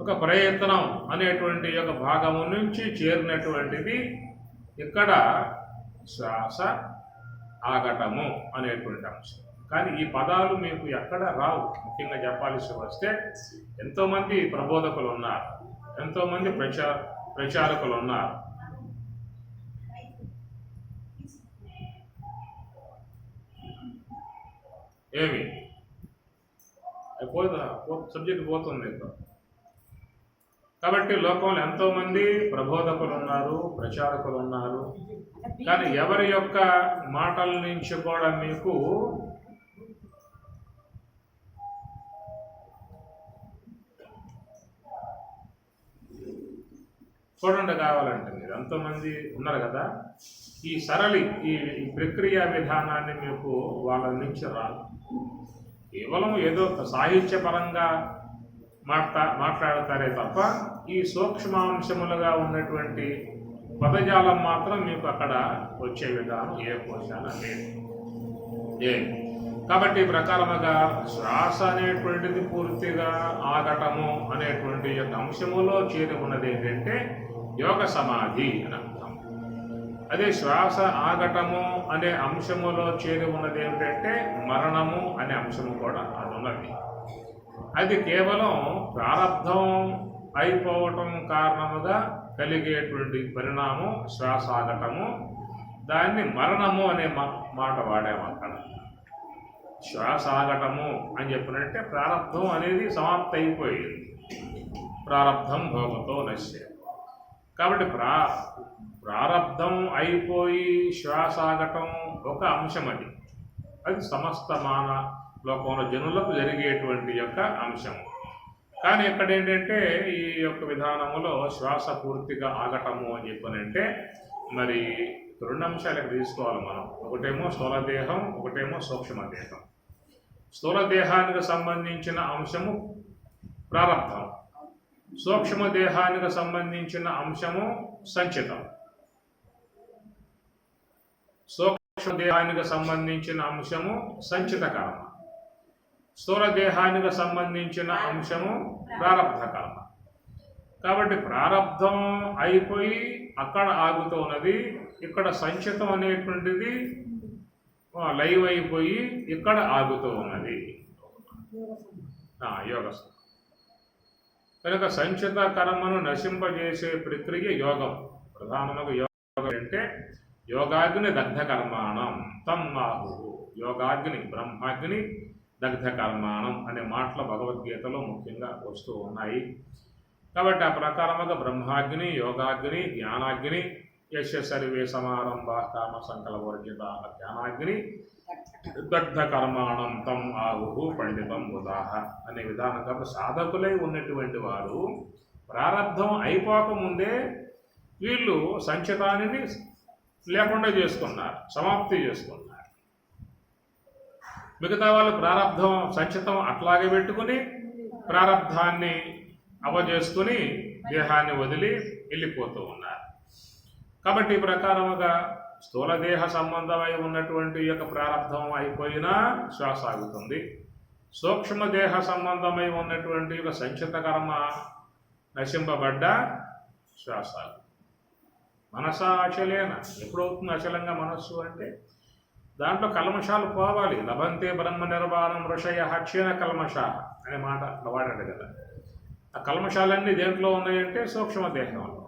[SPEAKER 1] ఒక ప్రయత్నం అనేటువంటి యొక్క భాగము నుంచి చేరినటువంటిది ఇక్కడ శ్వాస ఆగటము అనేటువంటి అంశం. కానీ ఈ పదాలు మీకు ఎక్కడ రావు. ముఖ్యంగా చెప్పాల్సి వస్తే ఎంతోమంది ప్రబోధకులు ఉన్నారు, ఎంతోమంది ప్రచారకులు ఉన్నారు. సబ్జెక్ట్ పోతుంది. కాబట్టి లోకంలో ఎంతోమంది ప్రబోధకులు ఉన్నారు, ప్రచారకులు ఉన్నారు. కానీ ఎవరి యొక్క మాటల నుంచి కూడా మీకు చూడండి కావాలంటే మీరు ఎంతోమంది ఉన్నారు కదా, ఈ సరళి ఈ ప్రక్రియ విధానాన్ని మీకు వాళ్ళ నుంచి రాదు. కేవలం ఏదో సాహిత్యపరంగా మాట్లాడతారే తప్ప ఈ సూక్ష్మాంశములుగా ఉన్నటువంటి పదజాలం మాత్రం మీకు అక్కడ వచ్చే విధానం ఏ పోషణ లేదు. కాబట్టి ప్రకారముగా శ్వాస అనేటువంటిది పూర్తిగా ఆగటము అనేటువంటి యొక్క అంశములో చేరి ఉన్నది ఏంటంటే యోగ సమాధి అని అర్థం. అదే శ్వాస ఆగటము అనే అంశములో చేరి ఉన్నది ఏమిటంటే మరణము అనే అంశము కూడా అది ఉన్నది. అది కేవలం ప్రారబ్ధం అయిపోవటం కారణముగా కలిగేటువంటి పరిణామం శ్వాస ఆగటము. దాన్ని మరణము అనే మాట వాడాము అక్కడ. శ్వాస ఆగటము అని చెప్పినట్టే ప్రారబ్ధం అనేది సమాప్తి అయిపోయింది. ప్రారబ్ధం భోగతో నశ్య. కాబట్టి ప్రారబ్ధం అయిపోయి శ్వాస ఆగటం ఒక అంశం. అది సమస్త మాన లోకంలో జనులకు జరిగేటువంటి యొక్క అంశం. కానీ ఇక్కడ ఏంటంటే ఈ యొక్క విధానములో శ్వాస పూర్తిగా ఆగటము అని చెప్పనంటే మరి రెండు అంశాలు ఇక్కడ తీసుకోవాలి మనం. ఒకటేమో స్థూలదేహం, ఒకటేమో సూక్ష్మదేహం. స్థూలదేహానికి సంబంధించిన అంశము ప్రారబ్ధం, సూక్ష్మదేహానికి సంబంధించిన అంశము సంచితం. సూక్ష్మదేహానికి సంబంధించిన అంశము సంచిత కర్మ, స్థూల దేహానికి సంబంధించిన అంశము ప్రారబ్ధ కర్మ. కాబట్టి ప్రారబ్ధం అయిపోయి అక్కడ ఆగుతున్నది, ఇక్కడ సంచితం అనేటువంటిది లైవ్ అయిపోయి ఇక్కడ ఆగుతూ ఉన్నది. యోగస్థం కనుక సంచిత కర్మను నశింపజేసే ప్రక్రియ యోగం. ప్రధానముగా యోగం అంటే యోగాగ్ని దగ్ధ కర్మాణం తం ఆహు. యోగాగ్ని బ్రహ్మాగ్ని దగ్ధ కర్మాణం అనే మాటలు భగవద్గీతలో ముఖ్యంగా వస్తూ ఉన్నాయి. కాబట్టి ఆ ప్రకారముగా బ్రహ్మాగ్ని, యోగాగ్ని, జ్ఞానాగ్ని, యశ సర్వే సమారంభ కామ సంకల్పవర్జిత జ్ఞానాగ్ని దగ్ధ కర్మాణం తం ఆహు పండితం ఉదాహ అనే విధానం. కాబట్టి సాధకులై ఉన్నటువంటి వారు ప్రారబ్ధం అయిపోకముందే వీళ్ళు సంచితాన్ని లేకుండా చేసుకున్నారు, సమాప్తి చేసుకున్నారు. మిగతా వాళ్ళు ప్రారబ్ధం సంచితం అట్లాగే పెట్టుకుని ప్రారబ్ధాన్ని అవజేసుకుని దేహాన్ని వదిలి వెళ్ళిపోతూ ఉన్నారు. కాబట్టి ఈ ప్రకారముగా స్థూలదేహ సంబంధమై ఉన్నటువంటి యొక్క ప్రారబ్ధం అయిపోయినా శ్వాస ఆగుతుంది. సూక్ష్మదేహ సంబంధమై ఉన్నటువంటి యొక్క సంచిత కర్మ నశింపబడ్డ శ్వాస. మనస అచలేన. ఎప్పుడవుతుంది అచలంగా మనస్సు అంటే దాంట్లో కల్మషాలు పోవాలి. లభంతే బ్రహ్మ నిర్వాణం ఋషయ క్షీణ కల్మష అనే మాట వాడాడు కదా. ఆ కల్మషాలన్నీ దేంట్లో ఉన్నాయంటే సూక్ష్మదేహంలో.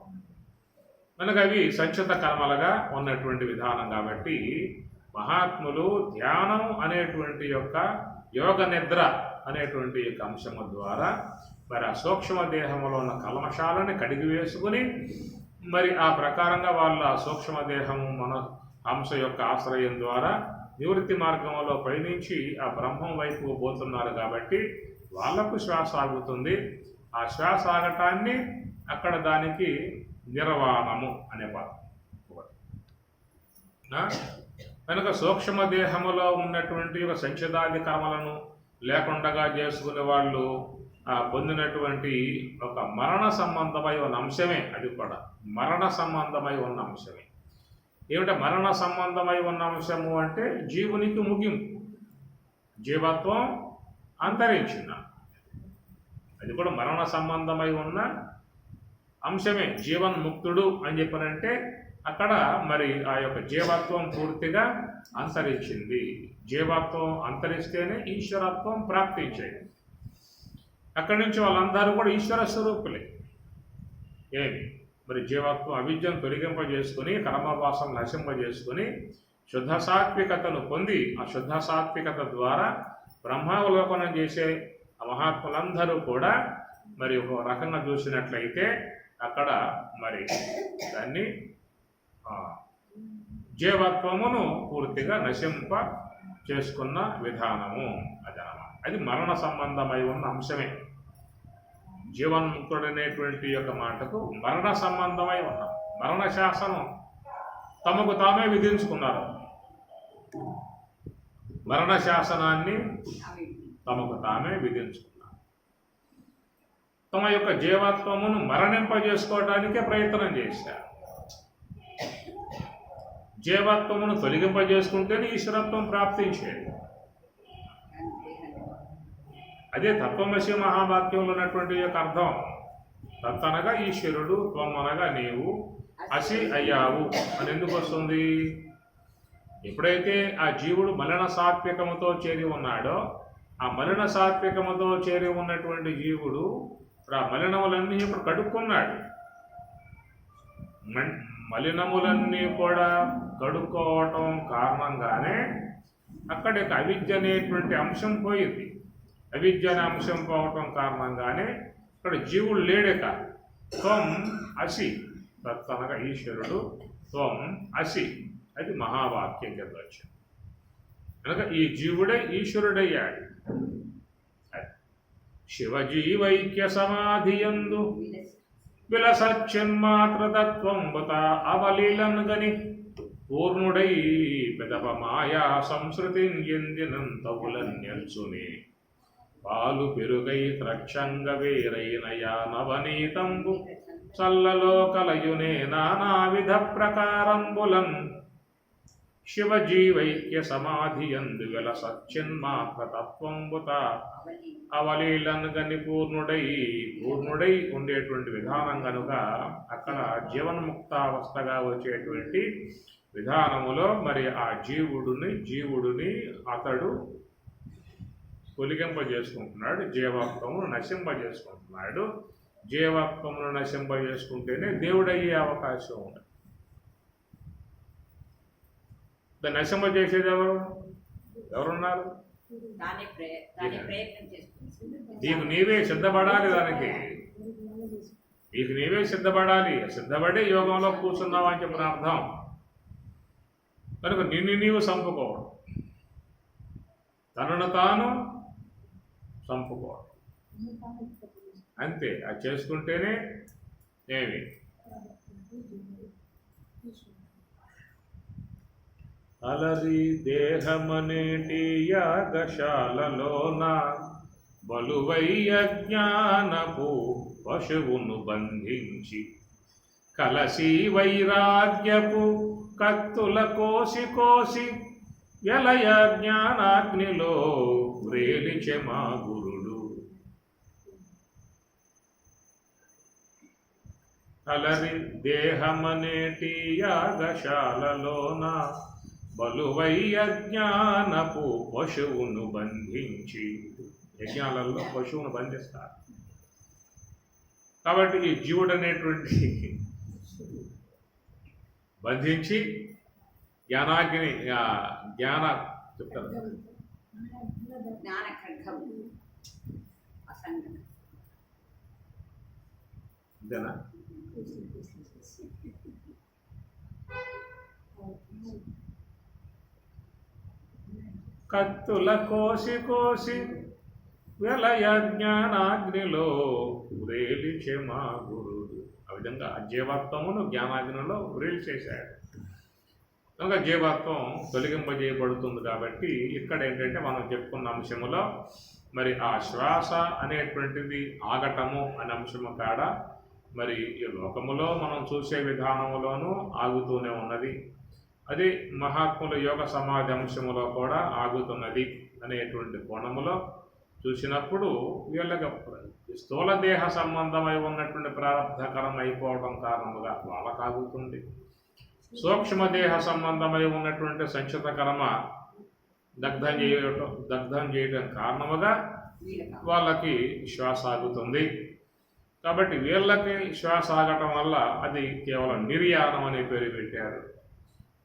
[SPEAKER 1] కనుక అవి సంచిత కర్మలుగా ఉన్నటువంటి విధానం. కాబట్టి మహాత్ములు ధ్యానం అనేటువంటి యొక్క యోగ నిద్ర అనేటువంటి యొక్క అంశము ద్వారా మరి ఆ సూక్ష్మదేహంలో ఉన్న కల్మషాలని కడిగి వేసుకుని మరి ఆ ప్రకారంగా వాళ్ళ సూక్ష్మదేహము మన అంశ యొక్క ఆశ్రయం ద్వారా నివృత్తి మార్గంలో పయనించి ఆ బ్రహ్మం వైపు పోతున్నారు. కాబట్టి వాళ్లకు శ్వాస ఆగుతుంది. ఆ శ్వాస ఆగటాన్ని అక్కడ దానికి నిర్వాణము అనే పదం. కనుక సూక్ష్మదేహములో ఉన్నటువంటి ఒక సంచితాది కర్మలను లేకుండా చేసుకునే వాళ్ళు పొందినటువంటి ఒక మరణ సంబంధమై ఉన్న అంశమే. అది కూడా మరణ సంబంధమై ఉన్న అంశమే. ఏమిటంటే మరణ సంబంధమై ఉన్న అంశము అంటే జీవునికి ముగింపు, జీవత్వం అంతరించిన. అది కూడా మరణ సంబంధమై ఉన్న అంశమే. జీవన్ముక్తుడు అని చెప్పనంటే అక్కడ మరి ఆ యొక్క జీవత్వం పూర్తిగా అంతరించింది. జీవత్వం అంతరిస్తేనే ఈశ్వరత్వం ప్రాప్తించేది. అక్కడి నుంచి వాళ్ళందరూ కూడా ఈశ్వర స్వరూపులే. ఏమి మరి జీవత్వం అవిద్యను తొలగింపజేసుకుని కర్మవాసం నశింపజేసుకుని శుద్ధ సాత్వికతను పొంది ఆ శుద్ధ సాత్వికత ద్వారా బ్రహ్మావలోకనం చేసే ఆ మహాత్ములందరూ కూడా మరి ఒక రకంగా చూసినట్లయితే అక్కడ మరి దాన్ని జీవత్వమును పూర్తిగా నశింప చేసుకున్న విధానము అదనమాట. అది మరణ సంబంధమై ఉన్న అంశమే. జీవన్ముక్తుడనేటువంటి యొక్క మాటకు మరణ సంబంధమై ఉన్న మరణ శాసనం తమకు తామే విధించుకున్నారు. మరణ శాసనాన్ని తమకు తామే విధించుకున్నారు. తమ యొక్క జీవత్వమును మరణింపజేసుకోవడానికే ప్రయత్నం చేశారు. జీవత్వమును తొలగింపజేసుకుంటేనే ఈశ్వరత్వం ప్రాప్తించేది. అదే తత్వమసి మహావాక్యంలో ఉన్నటువంటి యొక్క అర్థం. తత్తనగా ఈశ్వరుడు, త్వం అనగా నీవు, అసి అయ్యావు అని ఎందుకు వస్తుంది? ఎప్పుడైతే ఆ జీవుడు మలిన సాత్వికముతో చేరి ఉన్నాడో ఆ మలిన సాత్వికముతో చేరి ఉన్నటువంటి జీవుడు ఆ మలినములన్నీ ఇప్పుడు కడుక్కున్నాడు. మలినములన్నీ కూడా కడుక్కోవటం కారణంగానే అక్కడికి అవిద్య అనేటువంటి అంశం పోయింది. అవిద్య అనే అంశం పోవటం కారణంగానే ఇక్కడ జీవుడు లేడక. త్వం అసి, తనగా ఈశ్వరుడు త్వం అసి, అది మహావాక్యం కింద వచ్చింది. కనుక ఈ జీవుడే ఈశ్వరుడయ్యాడు. శివజీవైక్య సమాధియందు విలసచ్చిన్మాత్రతత్వంబుత అవలీలన్ గని పూర్ణుడై పెదవ మాయా సంస్కృతిం ఎందినంతవులన్యల్చునే పాలు పెరుగై త్రక్షంగ వేరైన యానవనీతంబు చల్లలో కలయునే నానావిధ ప్రకారంబులన్ శివజీవైక్య సమాధియందు విలసచ్చిన్మాత్రతత్వంబుత అవలీలన్ గని పూర్ణుడై ఉండేటువంటి విధానం కనుక అక్కడ జీవన్ముక్తావస్థగా వచ్చేటువంటి విధానములో మరి ఆ జీవుడిని అతడు తొలగింపజేసుకుంటున్నాడు, జీవత్వమును నశింపజేసుకుంటున్నాడు. జీవత్వమును నశింపజేసుకుంటేనే దేవుడయ్యే అవకాశం ఉంది. దాన్ని నశింపజేసేది ఎవరున్నారు? నీకు నీవే సిద్ధపడాలి. నీకు నీవే సిద్ధపడాలి. సిద్ధపడి యోగంలో కూర్చున్నావు అని చెప్పిన అర్థం. కనుక నిన్ను నీవు చంపుకోవడం, తనను తాను చంపుకోవడం అంతే. అది చేసుకుంటేనే ఏమి అలరి దేహమనేటి యాగశాలలోన బలువయ్య జ్ఞానపు పశువును బంధించి కలసి వైరాగ్యపు కత్తుల కోసి వ్యలయ జ్ఞానాగ్నిలో వ్రేలిచె మా గురుడు. అలరి దేహమనేటి యాగశాలలోన బలువయ్య జ్ఞానపు పశువును బంధించి, యజ్ఞాలలో పశువును బంధిస్తారు. కాబట్టి ఈ జీవుడు అనేటువంటి బంధించి జ్ఞానాగ్ని జ్ఞాన చెప్తారు అంతేనా? కత్తుల కోసి విలయ జ్ఞానాగ్నిలో వ్రేలిచె మా గురుడు. ఆ విధంగా జీవత్వమును జ్ఞానాగ్నిలో వ్రేల్చేశాడు. కనుక జీవత్వం తొలగింపజేయబడుతుంది. కాబట్టి ఇక్కడ ఏంటంటే మనం చెప్పుకున్న అంశములో మరి ఆ శ్వాస అనేటువంటిది ఆగటము అనే అంశము కాడ మరి ఈ లోకములో మనం చూసే విధానములోనూ ఆగుతూనే ఉన్నది. అది మహాత్ముల యోగ సమాధి అంశములో కూడా ఆగుతున్నది అనేటువంటి కోణములో చూసినప్పుడు వీళ్ళకి స్థూల దేహ సంబంధమై ఉన్నటువంటి ప్రారంభకరం అయిపోవడం కారణముగా వాళ్ళకు ఆగుతుంది. సూక్ష్మదేహ సంబంధమై ఉన్నటువంటి సంచిత కర్మ దగ్ధం చేయడం కారణముగా వాళ్ళకి శ్వాస ఆగుతుంది. కాబట్టి వీళ్ళకి శ్వాస ఆగటం వల్ల అది కేవలం నిర్యాణం అనే పేరు పెట్టారు.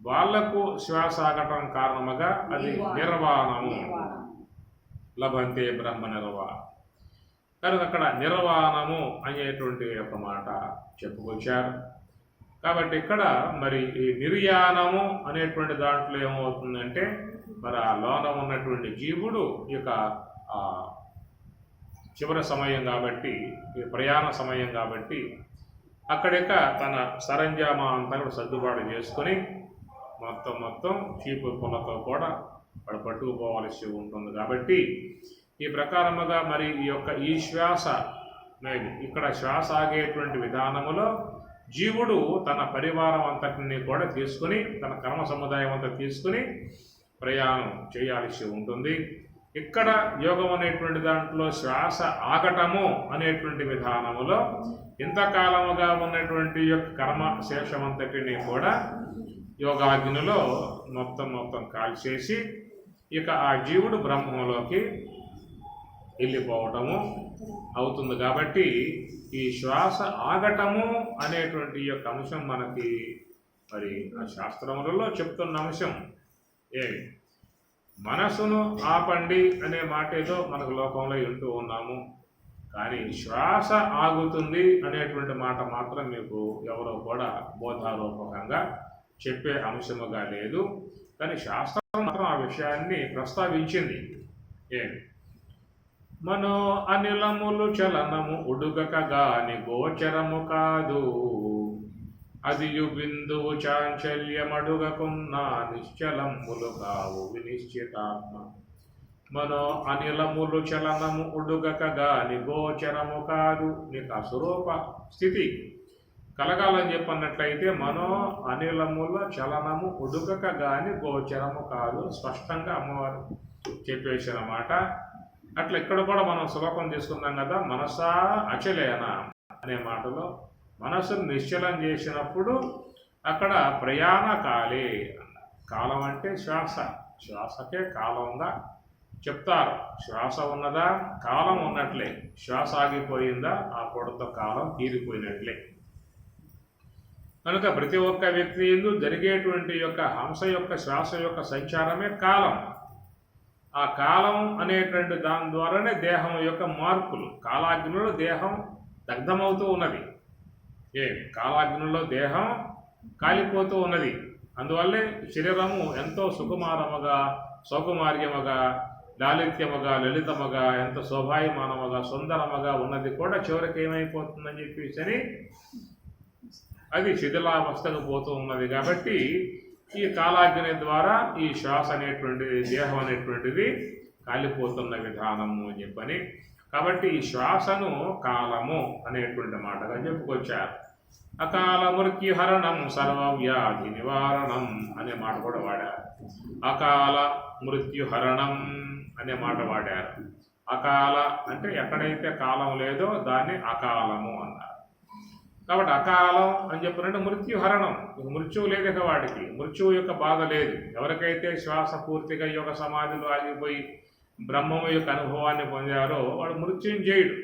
[SPEAKER 1] వాళ్లకు శ్వాస ఆగటం కారణముగా అది నిర్వాణము, లభంతే బ్రహ్మ నిర్వాణం. కనుక అక్కడ నిర్వాణము అనేటువంటి ఒక మాట చెప్పుకొచ్చారు. కాబట్టి ఇక్కడ మరి ఈ నిర్యాణము అనేటువంటి దాంట్లో ఏమవుతుందంటే మరి ఆ లోన ఉన్నటువంటి జీవుడు ఇక చివరి సమయం కాబట్టి, ప్రయాణ సమయం కాబట్టి అక్కడిక తన సరంజామా అంతా కూడా సర్దుబాటు చేసుకొని మొత్తం చీపు పుల్లతో కూడా వాడు పట్టుకుపోవలసి ఉంటుంది. కాబట్టి ఈ ప్రకారముగా మరి ఈ శ్వాస ఇక్కడ శ్వాస ఆగేటువంటి విధానములో జీవుడు తన పరివారం అంతటిని కూడా తీసుకుని, తన కర్మ సముదాయం అంతా తీసుకుని ప్రయాణం చేయాల్సి ఉంటుంది. ఇక్కడ యోగం అనేటువంటి దాంట్లో శ్వాస ఆగటము అనేటువంటి విధానములో ఇంతకాలముగా ఉన్నటువంటి యొక్క కర్మ శేషమంతటిని కూడా యోగాగ్నిలో మొత్తం కాల్చేసి ఇక ఆ జీవుడు బ్రహ్మంలోకి వెళ్ళిపోవటము అవుతుంది. కాబట్టి ఈ శ్వాస ఆగటము అనేటువంటి యొక్క అంశం మనకి మరి ఆ శాస్త్రములలో చెప్తున్న అంశం ఏమి, మనసును ఆపండి అనే మాట ఏదో మనకు లోకంలో వింటూ ఉన్నాము, కానీ శ్వాస ఆగుతుంది అనేటువంటి మాట మాత్రం మీకు ఎవరో కూడా బోధారూపకంగా చెప్పే అంశముగా లేదు. కానీ శాస్త్రం మాత్రం ఆ విషయాన్ని ప్రస్తావించింది. ఏమి, మనో అనిలములు చలనము ఉడుగక గాని గోచరము కాదు, అదియు బిందువు చాంచల్యమడుగకున్నా నిశ్చలములు కావు వినిశ్చితాత్మ. మనో అనిలములు చలనము ఉడుగక గాని గోచరము కాదు. నీకు అస్వరూప స్థితి కలగాలని చెప్పన్నట్లయితే మనో అనిలముల చలనము ఉడుగక గాని గోచరము కాదు, స్పష్టంగా అమ్మవారు చెప్పేసిన మాట. అట్లా ఇక్కడ కూడా మనం శ్లోకం తీసుకున్నాం కదా, మనసా అచలేన అనే మాటలో మనసును నిశ్చలం చేసినప్పుడు అక్కడ ప్రయాణ కాలే, కాలం అంటే శ్వాస, శ్వాసకే కాలంగా చెప్తారు. శ్వాస ఉన్నదా కాలం ఉన్నట్లే, శ్వాస ఆగిపోయిందా ఆ పొడతో కాలం తీరిపోయినట్లే. కనుక ప్రతి ఒక్క వ్యక్తి ఎందు జరిగేటువంటి యొక్క హంస యొక్క శ్వాస యొక్క సంచారమే కాలం. ఆ కాలం అనేటువంటి దాని ద్వారానే దేహం యొక్క మార్పులు, కాలాగ్నిలో దేహం దగ్ధమవుతూ ఉన్నది. కాలాగ్నిలో దేహం కాలిపోతూ ఉన్నది. అందువల్లే శరీరము ఎంతో సుకుమారముగా, సౌకుమార్యముగా, లాలిత్యముగా, లలితముగా, ఎంత శోభాయమానముగా, సుందరముగా ఉన్నది కూడా చివరికి ఏమైపోతుందని చెప్పేసి అది శిథిలావస్థకు పోతూ ఉన్నది. కాబట్టి ఈ కాలాగ్ని ద్వారా ఈ శ్వాస అనేటువంటిది, దేహం అనేటువంటిది కాలిపోతున్న విధానము అని చెప్పని, కాబట్టి ఈ శ్వాసను కాలము అనేటువంటి మాటగా చెప్పుకొచ్చారు. అకాల మృత్యుహరణం సర్వవ్యాధి నివారణం అనే మాట కూడా వాడారు. అకాల మృత్యుహరణం అనే మాట వాడారు. అకాల అంటే ఎక్కడైతే కాలం లేదో దాన్ని అకాలము అన్నారు. కాబట్టి అకాలం అని చెప్పినట్టు మృత్యుహరణం, మృత్యువు లేదు ఇక వాడికి, మృత్యువు యొక్క బాధ లేదు. ఎవరికైతే శ్వాస పూర్తిగా యోగ సమాధిలో ఆగిపోయి బ్రహ్మము యొక్క అనుభవాన్ని పొందారో వాడు మృత్యుంజయుడు.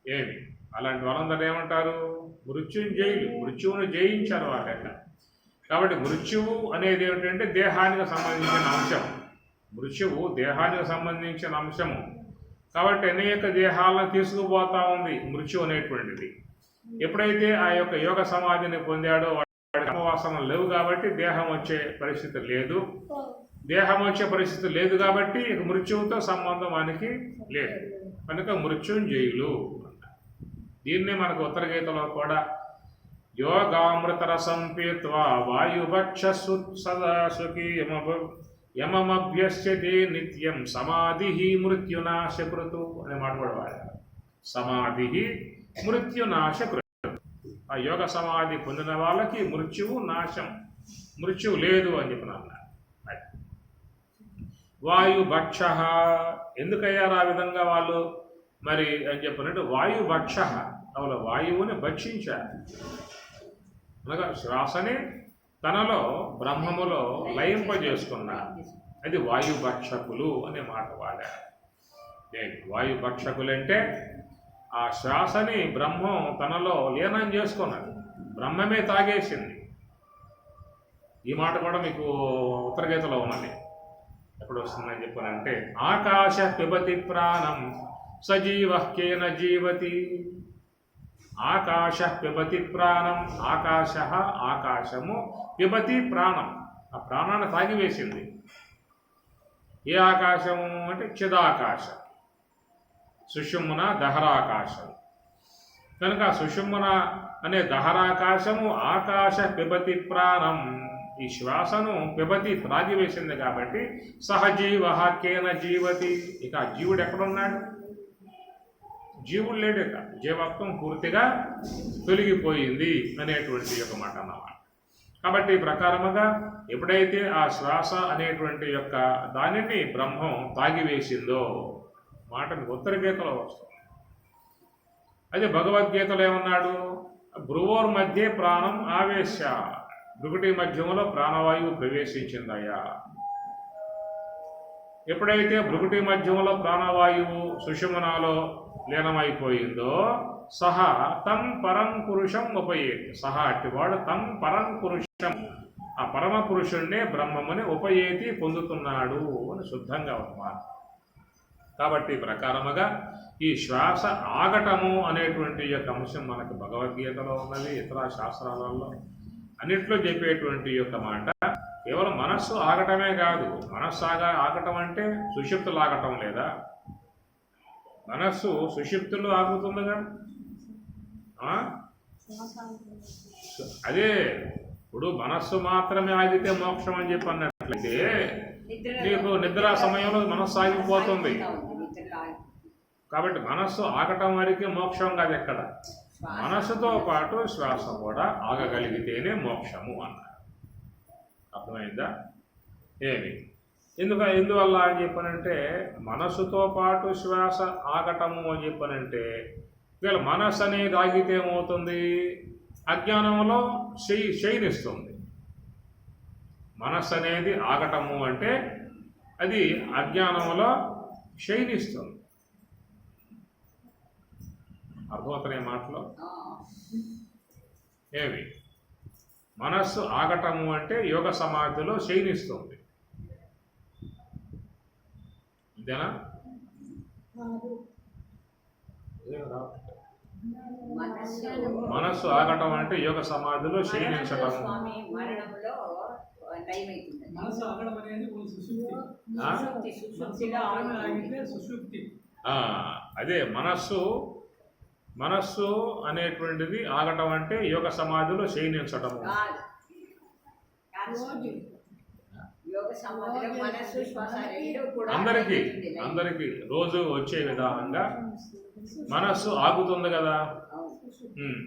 [SPEAKER 1] ఏమి అలాంటి వాళ్ళందరూ ఏమంటారు, మృత్యుంజయులు, మృత్యువును జయించారు వాళ్ళ. కాబట్టి మృత్యువు అనేది ఏమిటంటే దేహానికి సంబంధించిన అంశం. మృత్యువు దేహానికి సంబంధించిన అంశము కాబట్టి అనేక దేహాలను తీసుకుపోతా ఉంది మృత్యు అనేటువంటిది. ఎప్పుడైతే ఆ యొక్క యోగ సమాధిని పొందాడో వాడి కర్మవాసనలు లేవు కాబట్టి దేహం వచ్చే పరిస్థితి లేదు. దేహం వచ్చే పరిస్థితి లేదు కాబట్టి మృత్యువుతో సంబంధం వానికి లేదు. కనుక మృత్యుంజయులు. దీన్నే మనకు ఉత్తర గీతలో కూడా యోగామృత రసం పీత్వా వాయుభక్ష సదా సుఖీ యమమభ్యస్యతే నిత్యం సమాధి మృత్యునాశకృతు అనే మాట కూడా వాడారు. సమాధి మృత్యునాశకృతు. ఆ యోగ సమాధి పొందిన వాళ్ళకి మృత్యువు నాశం, మృత్యువు లేదు అని చెప్పినారు. వాయుభక్ష ఎందుకయ్యారు ఆ విధంగా వాళ్ళు మరి అని చెప్పినట్టు వాయుభక్ష, అవును వాయువుని భక్షించారు. అనగా శ్వాసని తనలో బ్రహ్మములో లయింపజేసుకున్నారు. అది వాయుభక్షకులు అనే మాట వాడారు. వాయుభక్షకులంటే ఆ శ్వాసని బ్రహ్మం తనలో లీనం చేసుకున్నది, బ్రహ్మమే తాగేసింది. ఈ మాట కూడా మీకు ఉత్తర గీతలో ఉన్నది. ఎప్పుడు వస్తుందని చెప్పానంటే ఆకాశ పిబతి ప్రాణం సజీవ కేన జీవతి. ఆకాశ పిబతి ప్రాణం, ఆకాశ ఆకాశము, పిబతి ప్రాణం, ఆ ప్రాణాన్ని తాగివేసింది. ఏ ఆకాశము అంటే చిదాకాశం, సుషుమ్న దహరాకాశం. కనుక సుషుమ్న అనే దహరాకాశము ఆకాశ పిబతి ప్రాణం, ఈ శ్వాసను పిబతి త్రాగివేసింది కాబట్టి సహజీవ కేన జీవతి. ఇక జీవుడు ఎక్కడున్నాడు, జీవుడు లేడు. ఇక జీవత్వం పూర్తిగా తొలగిపోయింది అనేటువంటి ఒక మాట అన్నమాట. కాబట్టి ఈ ప్రకారముగా ఎప్పుడైతే ఆ శ్వాస అనేటువంటి యొక్క దానిని బ్రహ్మం తాగివేసిందో మాట ఉత్తర గీతలో వస్తుంది. అదే భగవద్గీతలో ఏమన్నాడు, భ్రువోర్ మధ్య ప్రాణం ఆవేశ, భృగుటి మధ్యములో ప్రాణవాయువు ప్రవేశించిందయ్యా. ఎప్పుడైతే భృగుటి మధ్యంలో ప్రాణవాయువు సుషుమ్నాలో లీనమైపోయిందో సహా తం పరం పురుషం ఉపయేతి. సహా అట్టివాడు తం పరం పురుషం, ఆ పరమ పురుషుణ్ణే బ్రహ్మముని ఉపయేతి పొందుతున్నాడు అని శుద్ధంగా ఉన్నమాట. కాబట్టి ప్రకారముగా ఈ శ్వాస ఆగటము అనేటువంటి యొక్క అంశం మనకు భగవద్గీతలో ఉన్నది, ఇతర శాస్త్రాలలో అన్నిట్లో చెప్పేటువంటి యొక్క మాట. కేవలం మనస్సు ఆగటమే కాదు, మనస్సు ఆగటం అంటే సుషుప్తులు ఆగటం లేదా? మనస్సు సుషుప్తులు ఆగుతుందిగా. అదే ఇప్పుడు మనస్సు మాత్రమే ఆగితే మోక్షం అని చెప్పి అన్నట్లయితే నీకు నిద్ర సమయంలో మనస్సు ఆగిపోతుంది. కాబట్టి మనస్సు ఆగటం వరకే మోక్షం కాదు. ఎక్కడ మనస్సుతో పాటు శ్వాస కూడా ఆగగలిగితేనే మోక్షము అన్నారు. అర్థమైందా? ఎందువల్ల అని చెప్పనంటే మనస్సుతో పాటు శ్వాస ఆగటము అని చెప్పనంటే వీళ్ళ మనస్సు అనేది ఆగితే ఏమవుతుంది? అజ్ఞానంలో శయనిస్తుంది. మనస్సు అనేది ఆగటము అంటే అది అజ్ఞానంలో శయనిస్తుంది. అర్థమవుతున్నాయి మాటలో? మనస్సు ఆగటము అంటే యోగ సమాధిలో శయనిస్తుంది. ఇదేనా? మనస్సు ఆగటం అంటే యోగ సమాధిలో శయనించటం. అదే మనస్సు అనేటువంటిది ఆగటం అంటే యోగ సమాధిలో శయనించటము. అందరికీ రోజు వచ్చే విధానంగా మనస్సు ఆగుతుంది కదా.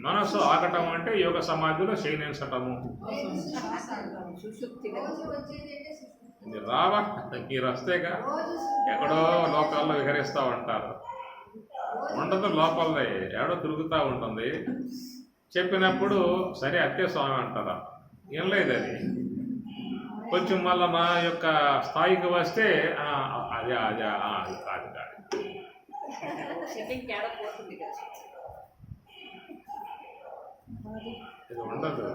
[SPEAKER 1] మనస్సు ఆగటం అంటే యోగ సమాధిలో శయనించటము. రావా మీరు వస్తేగా ఎక్కడో లోకాల్లో విహరిస్తూ ఉంటారు. ఉండదు లోపలదే, ఏడో తిరుగుతూ ఉంటుంది. చెప్పినప్పుడు సరే అత్తే స్వామి అంటారా? ఏం లేదు, అది కొంచెం మళ్ళీ మా యొక్క స్థాయికి వస్తే అదే కాదు ఇది ఉండదు.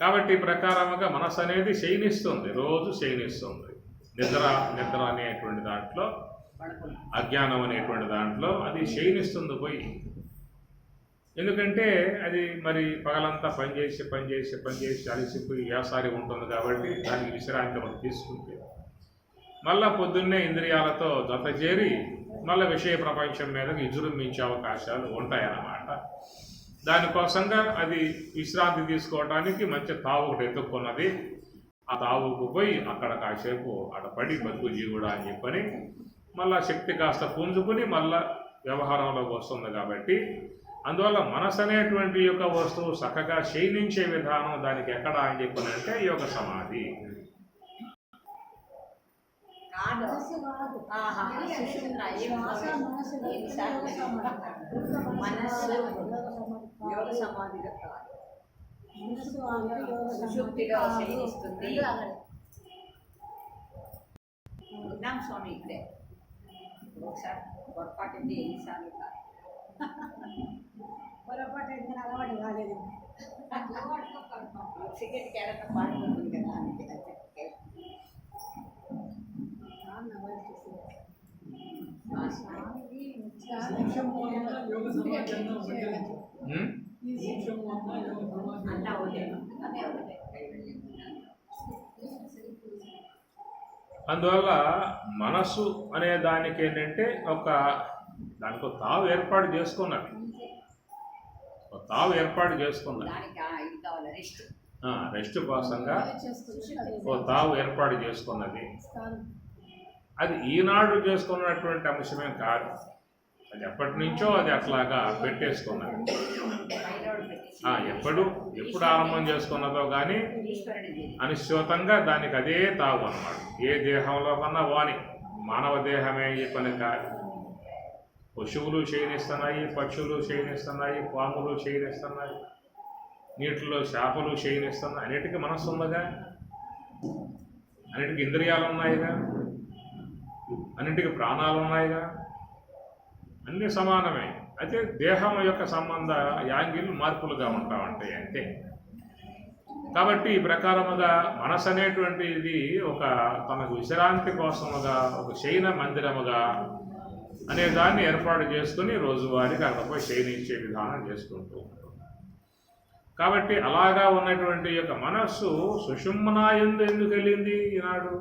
[SPEAKER 1] కాబట్టి ప్రకారముగా మనసు అనేది శయనిస్తుంది, రోజు శయనిస్తుంది. నిద్ర అనేటువంటి దాంట్లో, అజ్ఞానం అనేటువంటి దాంట్లో అది శయనిస్తుంది పోయి. ఎందుకంటే అది మరి పగలంతా పనిచేసి అలసిపోయి వ్యాసారి ఉంటుంది కాబట్టి దానికి విశ్రాంతి మనం తీసుకుంటే మళ్ళా పొద్దున్నే ఇంద్రియాలతో జత చేరి మళ్ళీ విషయ ప్రపంచం మీద విజృంభించే అవకాశాలు ఉంటాయన్నమాట. దానికోసంగా అది విశ్రాంతి తీసుకోవడానికి మంచి తావు ఒకటి ఎత్తుక్కున్నది. ఆ తావుకు పోయి అక్కడ కాసేపు అడపడి బతుకు జీవుడా అని చెప్పని మళ్ళా శక్తి కాస్త పుంజుకుని మళ్ళా వ్యవహారంలోకి వస్తుంది. కాబట్టి అందువల్ల మనసు అనేటువంటి యొక్క వస్తువు చక్కగా శయనించే విధానం దానికి ఎక్కడ అని చెప్పనంటే యోగ సమాధి.
[SPEAKER 2] స్వామి ఇక్కడే ఒకసారి పొరపాటు ఎన్నిసార్లు పొరపాటు అయితే అలవాటు కాలేదు. సిగరెట్ క్యారెట్ పాడుతుంది కదా అందుకే
[SPEAKER 1] అందువల్ల మనస్సు అనే దానికి ఏంటంటే దానికి తావు ఏర్పాటు చేసుకున్నది. రెస్ట్ కోసంగా తావు ఏర్పాటు చేసుకున్నది. అది ఈనాడు చేసుకున్నటువంటి అంశమే కాదు, అది ఎప్పటి నుంచో అది అట్లాగా పెట్టేసుకున్నది. ఎప్పుడు ఆరంభం చేసుకున్నదో కానీ అనిశ్చితంగా దానికి అదే తావు అన్నమాట. ఏ దేహంలో కన్నా వాని మానవ దేహమే పని కాదు. పశువులు క్షీణిస్తున్నాయి, పక్షులు క్షీణిస్తున్నాయి, పాములు క్షీణిస్తున్నాయి, నీటిలో చేపలు క్షీణిస్తున్నాయి. అన్నిటికీ మనస్సు ఉందిగా. అన్నిటికీ ఇంద్రియాలు ఉన్నాయిగా, అన్నింటికి ప్రాణాలు ఉన్నాయిగా, అన్నీ సమానమే. అయితే దేహం యొక్క సంబంధ యాంగిల్ మార్పులుగా ఉంటా ఉంటాయి అంతే. కాబట్టి ఈ ప్రకారముగా మనసు అనేటువంటిది ఒక తనకు విశ్రాంతి కోసముగా ఒక శయన మందిరముగా అనే దాన్ని ఏర్పాటు చేసుకుని రోజువారీగా అక్కడపై శయనించే విధానం చేసుకుంటూ ఉంటాం. కాబట్టి అలాగా ఉన్నటువంటి యొక్క మనస్సు సుషుమ్నా ఎందుకు వెళ్ళింది ఈనాడు?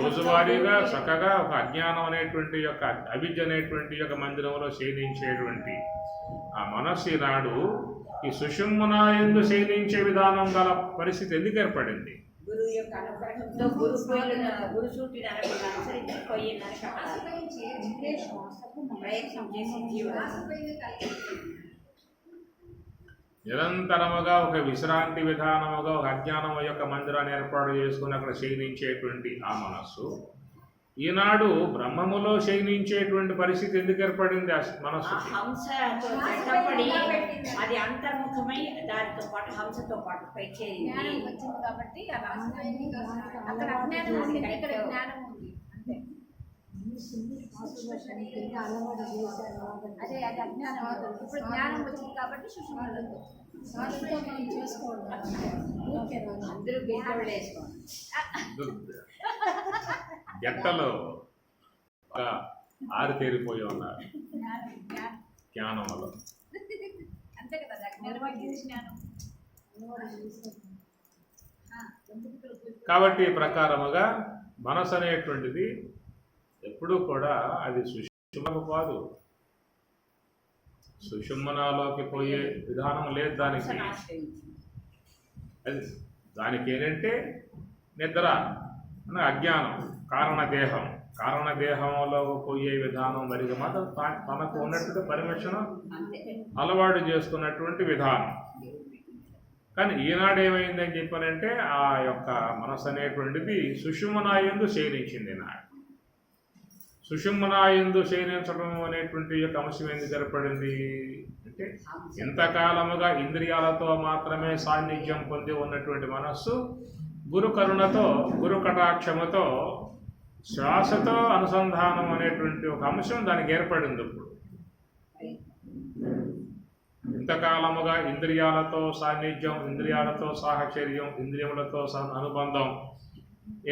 [SPEAKER 1] రోజువారీగా చక్కగా ఒక అజ్ఞానం అనేటువంటి యొక్క అవిద్య అనేటువంటి యొక్క మందిరంలో శయనించేటువంటి ఆ మనస్సు ఈనాడు ఈ సుషుమ్నా శయనించే విధానం గల పరిస్థితి ఎందుకు ఏర్పడింది?
[SPEAKER 2] గురువు యొక్క అనుగ్రహంతో గురు సూటిని అనుసరించి పోయి ప్రయత్నం చేసి జీవుడు
[SPEAKER 1] నిరంతరముగా ఒక విశ్రాంతి విధానముగా ఒక అజ్ఞానం యొక్క మందిరాన్ని ఏర్పాటు చేసుకుని అక్కడ శయనించేటువంటి ఆ మనస్సు ఈనాడు బ్రహ్మములో శయనించేటువంటి పరిస్థితి ఎందుకు ఏర్పడింది? ఆ మనస్సు
[SPEAKER 2] హంసతో జట్టపడి అది అంతర్ముఖమై దానితో పాటు హంసతో పాటు పై వచ్చింది కాబట్టి అక్కడ అజ్ఞానం ఉంది, ఇక్కడ జ్ఞానం ఉంది. అదే అది అజ్ఞానం. ఇప్పుడు జ్ఞానం వచ్చింది కాబట్టి సుషుమ్నలో అందరూ బిడ్డలు వేసుకోండి.
[SPEAKER 1] ఎట్టలో ఆరితేరిపోయి ఉన్నారు జ్ఞానంలో.
[SPEAKER 2] అంతే కదా జ్ఞానం.
[SPEAKER 1] కాబట్టి ఈ ప్రకారముగా మనసు అనేటువంటిది ఎప్పుడూ కూడా అది సుషుమ్నకు కాదు, సుషుమ్నాలోకి పోయే విధానం లేదు దానికి. అది దానికి ఏంటంటే నిద్ర అనే అజ్ఞానం, కారణదేహం, కారణదేహంలో పోయే విధానం మరి మాత్రం తనకు ఉన్నటువంటి పర్మిషన్ అలవాటు చేసుకున్నటువంటి విధానం. కానీ ఈనాడు ఏమైందని చెప్పానంటే ఆ యొక్క మనసు అనేటువంటిది సుషుమ్నా యందు శయనించింది. నాడు సుషుమ్నా యందు శయనించడం అనేటువంటి యొక్క అంశం ఎందుకు ఏర్పడింది అంటే ఇంతకాలముగా ఇంద్రియాలతో మాత్రమే సాన్నిధ్యం పొంది ఉన్నటువంటి మనస్సు గురు కరుణతో, గురు కటాక్షముతో, శ్వాసతో అనుసంధానం అనేటువంటి ఒక అంశం దానికి ఏర్పడింది. ఇప్పుడు ఇంతకాలముగా ఇంద్రియాలతో సాన్నిధ్యం, ఇంద్రియాలతో సాహచర్యం, ఇంద్రియములతో అనుబంధం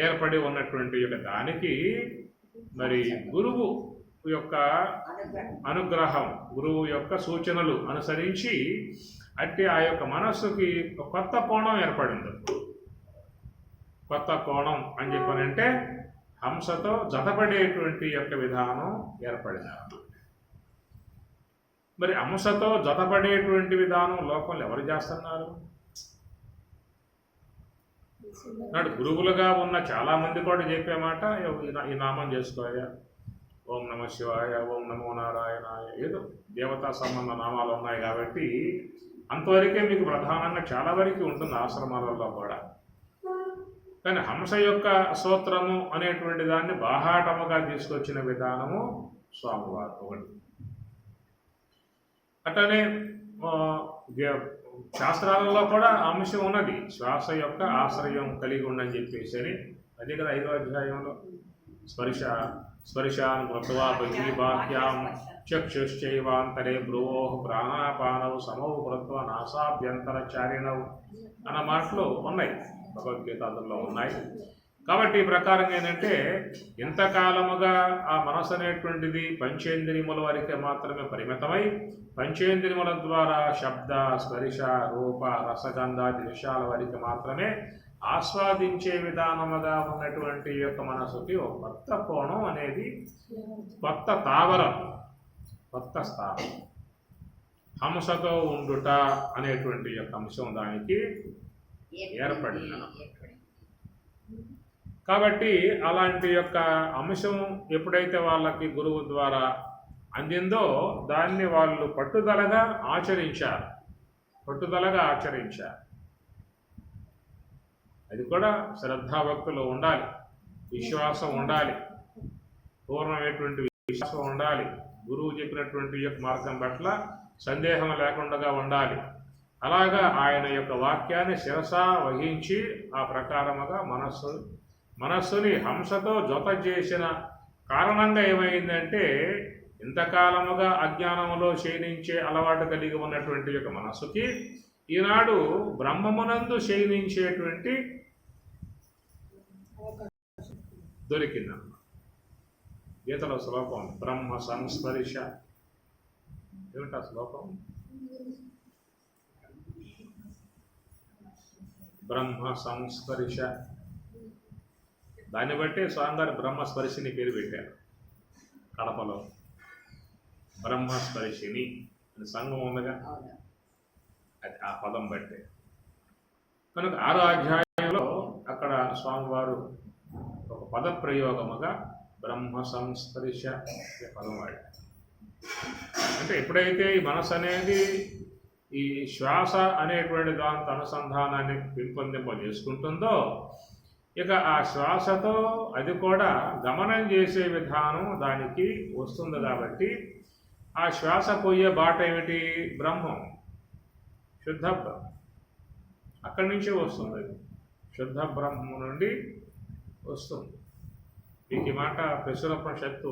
[SPEAKER 1] ఏర్పడి ఉన్నటువంటి యొక్క దానికి మరి గురువు యొక్క అనుగ్రహం, గురువు యొక్క సూచనలు అనుసరించి అట్టి ఆ యొక్క మనస్సుకి కొత్త కోణం ఏర్పడింది. కొత్త కోణం అని చెప్పానంటే హంసతో జతపడేటువంటి యొక్క విధానం ఏర్పడింది. మరి హంసతో జతపడేటువంటి విధానం లోకంలో ఎవరు చేస్తున్నారు? నాడు గురువులుగా ఉన్న చాలామంది కూడా చెప్పే మాట ఈ నామం చేసుకోయా, ఓం నమ శివాయ, ఓం నమో నారాయణాయ, ఏదో దేవతా సంబంధ నామాలు ఉన్నాయి కాబట్టి అంతవరకే మీకు ప్రధానంగా చాలా వరకు ఉంటుంది ఆశ్రమాలలో కూడా. కానీ హంస యొక్క సూత్రము అనేటువంటి దాన్ని బాహాటముగా తీసుకొచ్చిన విధానము స్వామివారు ఒకటి. అట్లనే శాస్త్రాలలో కూడా అంశం ఉన్నది, శ్వాస యొక్క ఆశ్రయం కలిగి ఉండని చెప్పేసి అని. అదే కదా 5వ అధ్యాయంలో స్పర్శాన్ కృత్వా బహిర్బాహ్యాం చక్షుశ్చైవాంతరే భ్రువో ప్రాణాపానవు సమౌ కృత్వా నాసాభ్యంతరచారిణవు అన్న మాటలు ఉన్నాయి, భగవద్గీత అందులో ఉన్నాయి. కాబట్టి ఈ ప్రకారంగా ఏంటంటే ఇంతకాలముగా ఆ మనసు అనేటువంటిది పంచేంద్రియముల వరకే మాత్రమే పరిమితమై పంచేంద్రియముల ద్వారా శబ్ద, స్పర్శ, రూప, రసగంధాది విషయాల వరకు మాత్రమే ఆస్వాదించే విధానముగా ఉన్నటువంటి యొక్క మనసుకి ఒక కొత్త కోణం అనేది, కొత్త తావరం, కొత్త స్థానం హంసతో ఉండుట అనేటువంటి యొక్క అంశం దానికి ఏర్పడింది. కాబట్టి అలాంటి యొక్క అంశం ఎప్పుడైతే వాళ్ళకి గురువు ద్వారా అందిందో దాన్ని వాళ్ళు పట్టుదలగా ఆచరించారు. అది కూడా శ్రద్ధాభక్తులు ఉండాలి, విశ్వాసం ఉండాలి, పూర్ణమైనటువంటి విశ్వాసం ఉండాలి, గురువు చెప్పినటువంటి యొక్క మార్గం పట్ల సందేహం లేకుండా ఉండాలి. అలాగా ఆయన యొక్క వాక్యాన్ని శిరస వహించి ఆ ప్రకారముగా మనస్సుని హంసతో జత చేసిన కారణంగా ఏమైందంటే ఇంతకాలముగా అజ్ఞానములో శయనించే అలవాటు కలిగి ఉన్నటువంటి యొక్క మనస్సుకి ఈనాడు బ్రహ్మమునందు శయనించేటువంటి దొరికిందన్నమాట. గీతలో శ్లోకం బ్రహ్మ సంస్పర్శ. ఏమిటా శ్లోకం? బ్రహ్మ సంస్పర్శ. దాన్ని బట్టే స్వామివారి బ్రహ్మస్పర్శిని పేరు పెట్టారు. కడపలో బ్రహ్మస్పర్శిని అని సంఘం ఉందిగా, అది ఆ పదం బట్టే. కనుక 6వ అధ్యాయంలో అక్కడ స్వామివారు ఒక పదప్రయోగముగా బ్రహ్మ సంస్పర్శ అనే పదం వాడారు. అంటే ఎప్పుడైతే ఈ మనసు అనేది ఈ శ్వాస అనేటువంటి దాంతో అనుసంధానాన్ని పెంపొందింపజేసుకుంటుందో, ఇక ఆ శ్వాసతో అది కూడా గమనం చేసే విధానం దానికి వస్తుంది. కాబట్టి ఆ శ్వాస పోయే బాట ఏమిటి? బ్రహ్మం, శుద్ధ బ్రహ్మం. అక్కడి నుంచే వస్తుంది. శుద్ధ బ్రహ్మం నుండి వస్తుంది. మీకు ఈ మాట ప్రశ్నోపనిషత్తు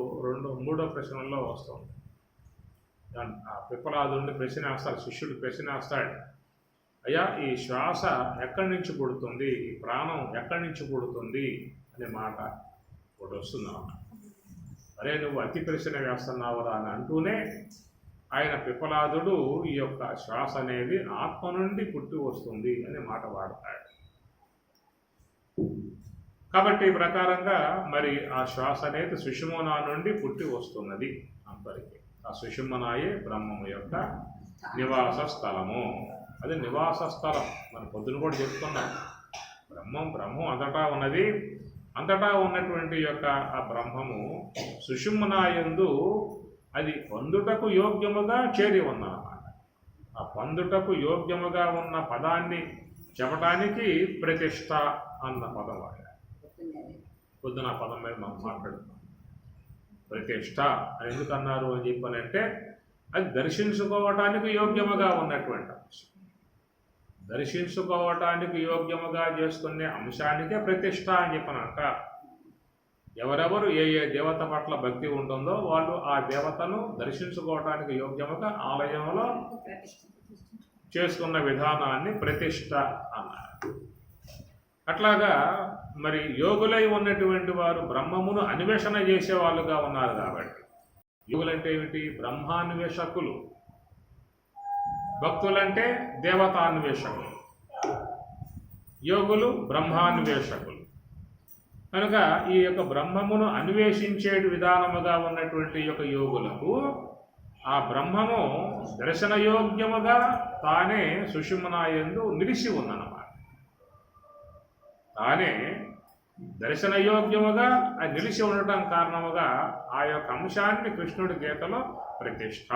[SPEAKER 1] 3వ ప్రశ్నలో వస్తుంది. ఆ పిప్పలాదుని ప్రశ్న వేస్తాడు, శిష్యుడు ప్రశ్న వేస్తాడు, అయ్యా ఈ శ్వాస ఎక్కడి నుంచి పుడుతుంది, ఈ ప్రాణం ఎక్కడి నుంచి పుడుతుంది అనే మాట ఒకటి వస్తుందన్నమాట. అరే నువ్వు అతి ప్రశ్న వేస్తున్నావురా అని అంటూనే ఆయన పిప్పలాదుడు ఈ యొక్క శ్వాస అనేది ఆత్మ నుండి పుట్టి వస్తుంది అనే మాట వాడతాడు. కాబట్టి ఈ ప్రకారంగా మరి ఆ శ్వాస అనేది సుషుమ్నా నుండి పుట్టి వస్తున్నది అందరికీ. ఆ సుషుమ్నాయే బ్రహ్మము యొక్క నివాస స్థలము. అది నివాస స్థలం. మన పొద్దున కూడా చెప్తున్నాం, బ్రహ్మం అంతటా ఉన్నది. అంతటా ఉన్నటువంటి యొక్క ఆ బ్రహ్మము సుషుమ్నాయందు అది పొందుటకు యోగ్యముగా చేరి ఉందన్నమాట. ఆ పొందుటకు యోగ్యముగా ఉన్న పదాన్ని చెప్పడానికి ప్రతిష్ట అన్న పదం వాడారు. పొద్దున ఆ పదం మీద మనం మాట్లాడుతున్నాం. ప్రతిష్ట అని ఎందుకు అన్నారు అని చెప్పానంటే అది దర్శించుకోవటానికి యోగ్యముగా ఉన్నటువంటి అంశం. దర్శించుకోవటానికి యోగ్యముగా చేసుకునే అంశానికే ప్రతిష్ట అని చెప్పనంట. ఎవరెవరు ఏ దేవత పట్ల భక్తి ఉంటుందో వాళ్ళు ఆ దేవతను దర్శించుకోవటానికి యోగ్యముగా ఆలయంలో చేసుకున్న విధానాన్ని ప్రతిష్ట అన్నారు. అట్లాగా మరి యోగులై ఉన్నటువంటి వారు బ్రహ్మమును అన్వేషణ చేసే వాళ్ళుగా ఉన్నారు. కాబట్టి యోగులంటే ఏమిటి? బ్రహ్మాన్వేషకులు. భక్తులంటే దేవతాన్వేషకులు. యోగులు బ్రహ్మాన్వేషకులు. కనుక ఈ యొక్క బ్రహ్మమును అన్వేషించే విధానముగా ఉన్నటువంటి యొక్క యోగులకు ఆ బ్రహ్మము దర్శనయోగ్యముగా తానే సుషుమ్నాయందు నిలిచి ఉందన్నమాట. తానే దర్శనయోగ్యముగా అది నిలిచి ఉండటం కారణముగా ఆ యొక్క అంశాన్ని కృష్ణుడి గీతలో ప్రతిష్ట,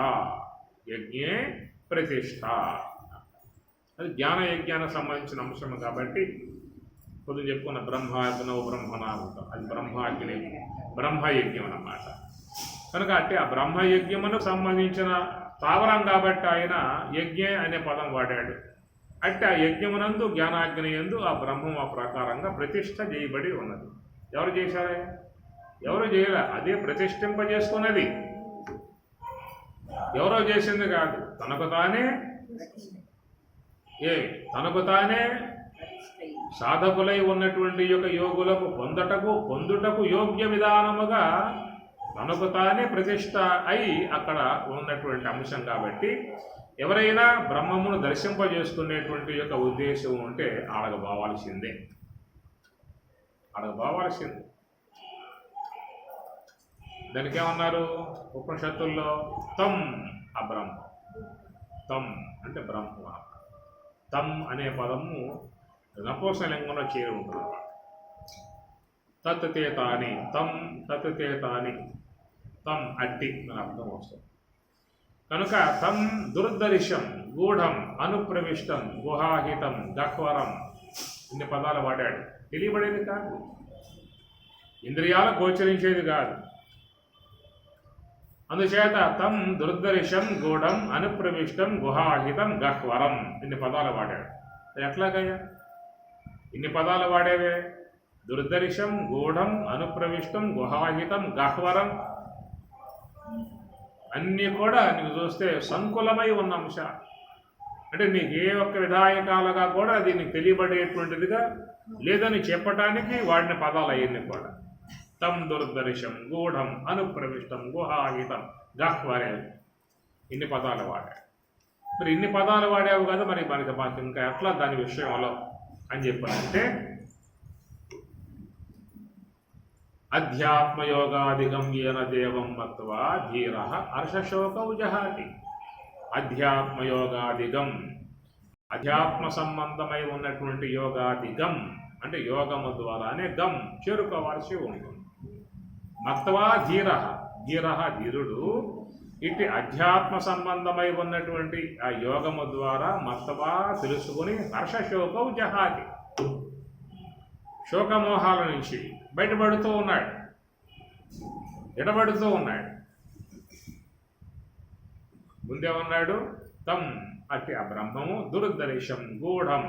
[SPEAKER 1] యజ్ఞే ప్రతిష్ట, అది జ్ఞాన యజ్ఞానికి సంబంధించిన అంశము. కాబట్టి పొద్దున చెప్పుకున్న బ్రహ్మాగ్నో బ్రహ్మనామృతం, అది బ్రహ్మాగ్ని బ్రహ్మయజ్ఞం అన్నమాట. కనుక అంటే ఆ బ్రహ్మయజ్ఞమునకు సంబంధించిన స్థావరం కాబట్టి ఆయన యజ్ఞే అనే పదం వాడాడు. అంటే ఆ యజ్ఞమునందు జ్ఞానాగ్ని యందు ఆ బ్రహ్మం ఆ ప్రకారంగా ప్రతిష్ట చేయబడి ఉన్నది. ఎవరు చేశారే? ఎవరు చేయలే, అదే ప్రతిష్ఠింపజేసుకున్నది. ఎవరో చేసింది కాదు, తనకు తానే సాధకులై ఉన్నటువంటి యొక్క యోగులకు పొందుటకు యోగ్య విధానముగా తనకు తానే ప్రతిష్ట అయి అక్కడ ఉన్నటువంటి అంశం. కాబట్టి ఎవరైనా బ్రహ్మమును దర్శింపజేసుకునేటువంటి యొక్క ఉద్దేశం ఉంటే అడగబోవాల్సిందే. దానికి ఏమన్నారు ఉపనిషత్తుల్లో? తం అబ్రహ్మ. తం అంటే బ్రహ్మ. తం అనే పదము నపుంసకలింగంలో చేరి ఉంటుంది. తత్తే తాని, తం తత్తే తాని, తం అట్టి అని అర్థం వస్తుంది. కనుక తం దుర్దర్శం, గూఢం, అనుప్రవిష్టం, గుహాహితం, గహ్వరం ఇన్ని పదాలు వాడాడు. తెలియబడేది కాదు, ఇంద్రియాలకు గోచరించేది కాదు. అందుచేత తం దుర్దర్శం గూఢం అనుప్రవిష్టం గుహాహితం గహ్వరం ఇన్ని పదాలు వాడాడు. ఎట్లాగయ్యా ఇన్ని పదాలు వాడేవే? దుర్దర్శం గూఢం అనుప్రవిష్టం గుహాహితం గహ్వరం అన్నీ కూడా నీకు చూస్తే సంకులమై ఉన్న అంశ. అంటే నీకు ఏ ఒక్క విధాయకాలుగా కూడా అది నీకు తెలియబడేటువంటిదిగా లేదని చెప్పటానికి వాడిన పదాలు అవన్నీ కూడా. తం దుర్దర్శం గూఢం అనుప్రవిష్టం గుహాహితం గహ్వరే ఇన్ని పదాలు వాడాడు. మరి ఇన్ని పదాలు వాడావు కదా, మరి మనకి మాకు ఇంకా ఎట్లా దాని విషయంలో అని చెప్పాలంటే అధ్యాత్మయోగాదిగం ఏన దేవం మత్వా ధీర హర్షశోకౌ జహాతి. అధ్యాత్మయోగాదిగం అధ్యాత్మ సంబంధమై ఉన్నటువంటి యోగాదిగం అంటే యోగము ద్వారానే గం చేరుకోవాల్సి ఉంటుంది. మత్వా ధీర ధీర ధీరుడు ఇటు అధ్యాత్మ సంబంధమై ఉన్నటువంటి ఆ యోగము ద్వారా మత్వా తెలుసుకుని హర్షశోకౌ జహాతి శోకమోహాల నుంచి బయటపడుతూ ఉన్నాడు, ఎడబడుతూ ఉన్నాడు. ముందేమన్నాడు? తం అతి ఆ బ్రహ్మము దుర్దర్శం గూఢం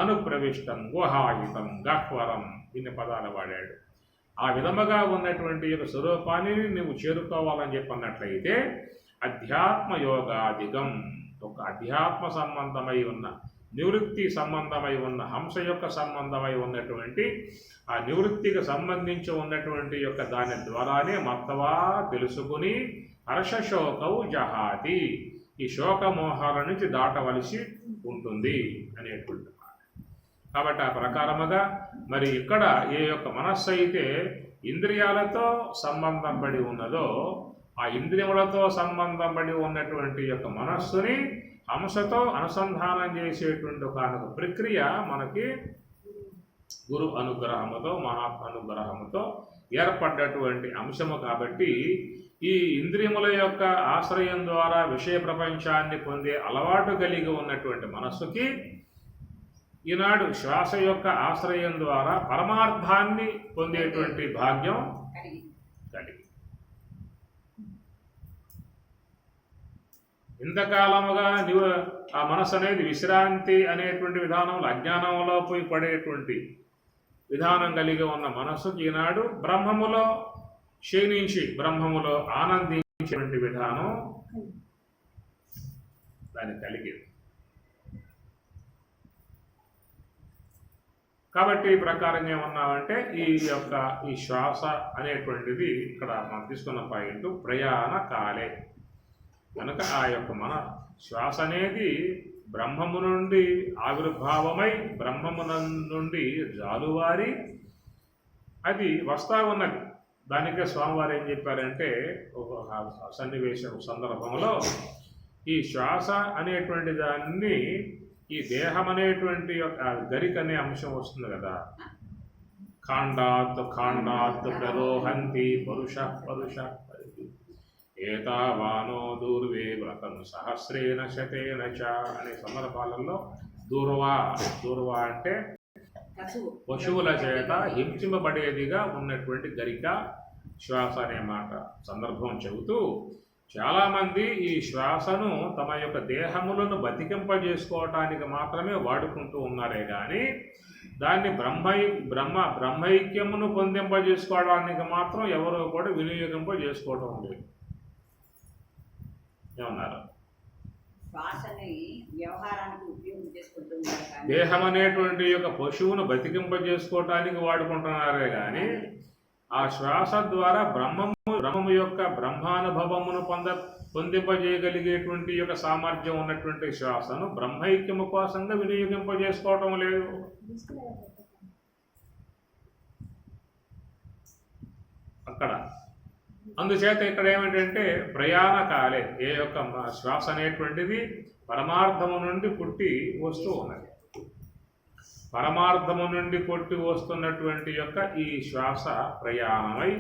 [SPEAKER 1] అనుప్రవిష్టం గుహాహితం గహ్వరం ఇన్ని పదాలు వాడాడు. ఆ విధముగా ఉన్నటువంటి యొక్క స్వరూపాన్ని నువ్వు చేరుకోవాలని చెప్పన్నట్లయితే అధ్యాత్మ యోగాదిగం ఒక అధ్యాత్మ సంబంధమై ఉన్న నివృత్తి సంబంధమై ఉన్న హంస యొక్క సంబంధమై ఉన్నటువంటి ఆ నివృత్తికి సంబంధించి ఉన్నటువంటి యొక్క దాని ద్వారానే మత్తవా తెలుసుకుని హర్షశోకౌ జహాతి ఈ శోకమోహాల నుంచి దాటవలసి ఉంటుంది అనేటువంటి మాట. కాబట్టి ఆ ప్రకారముగా మరి ఇక్కడ ఏ యొక్క మనస్సు అయితే ఇంద్రియాలతో సంబంధం పడి ఉన్నదో ఆ ఇంద్రియములతో సంబంధం పడి ఉన్నటువంటి యొక్క మనస్సుని హంసతో అనుసంధానం చేసేటువంటి ఒక ప్రక్రియ మనకి గురు అనుగ్రహముతో మహాత్మ అనుగ్రహముతో ఏర్పడ్డటువంటి అంశము. కాబట్టి ఈ ఇంద్రియముల యొక్క ఆశ్రయం ద్వారా విషయ ప్రపంచాన్ని పొందే అలవాటు కలిగి ఉన్నటువంటి మనస్సుకి ఈనాడు శ్వాస యొక్క ఆశ్రయం ద్వారా పరమార్థాన్ని పొందేటువంటి భాగ్యం కలిగి ఇంతకాలముగా ఆ మనసు అనేది విశ్రాంతి అనేటువంటి విధానంలో అజ్ఞానంలో పోయి పడేటువంటి విధానం కలిగి ఉన్న మనస్సుకి ఈనాడు బ్రహ్మములో క్షీణించి బ్రహ్మములో ఆనందించేటువంటి విధానం దాన్ని కలిగింది. కాబట్టి ఈ ప్రకారంగా ఏమన్నామంటే ఈ శ్వాస అనేటువంటిది ఇక్కడ మనం తీసుకున్న పాయింట్ ప్రయాణ కాలే కనుక ఆ యొక్క మన శ్వాస అనేది బ్రహ్మము నుండి ఆవిర్భావమై బ్రహ్మము నుండి జాలువారి అది వస్తా ఉన్నది. దానికే స్వామివారు ఏం చెప్పారంటే ఒక సన్నివేశం సందర్భంలో ఈ శ్వాస అనేటువంటి దాన్ని ఈ దేహం అనేటువంటి గరిక అనే అంశం వస్తుంది కదా, ఖాండాత్ ఖాండాత్ ప్రరోహంతి పరుష పరుష ఏతావానో దూర్వే వ్రతం సహస్రేణ శతేన చ అనే సందర్భాలలో దూర్వా అంటే పశువుల చేత హింసింపబడేదిగా ఉన్నటువంటి గరిక శ్వాస అనే మాట సందర్భం చెబుతూ చాలామంది ఈ శ్వాసను తమ యొక్క దేహములను బతికింపజేసుకోవటానికి మాత్రమే వాడుకుంటూ ఉన్నారే కానీ దాన్ని బ్రహ్మైక్యమును పొందింపజేసుకోవడానికి మాత్రం ఎవరో కూడా వినియోగింపజేసుకోవటం లేదు. ఏమన్నారు? దేహం అనేటువంటి యొక్క పశువును బతికింపజేసుకోవటానికి వాడుకుంటున్నారే కానీ ఆ శ్వాస ద్వారా బ్రహ్మము యొక్క బ్రహ్మానుభవమును పొందింపజేయగలిగేటువంటి యొక్క సామర్థ్యం ఉన్నటువంటి శ్వాసను బ్రహ్మైక్యము కోసంగా వినియోగింపజేసుకోవటం లేదు. అక్కడ అందుచేత ఇక్కడ ఏమిటంటే ప్రయాణ కాలే ఏ యొక్క శ్వాస అనేటువంటిది పరమార్థము నుండి పుట్టి వస్తూ ఉన్నది. పరమార్థము నుండి పుట్టి వస్తున్నటువంటి యొక్క ఈ శ్వాస ప్రయాణమై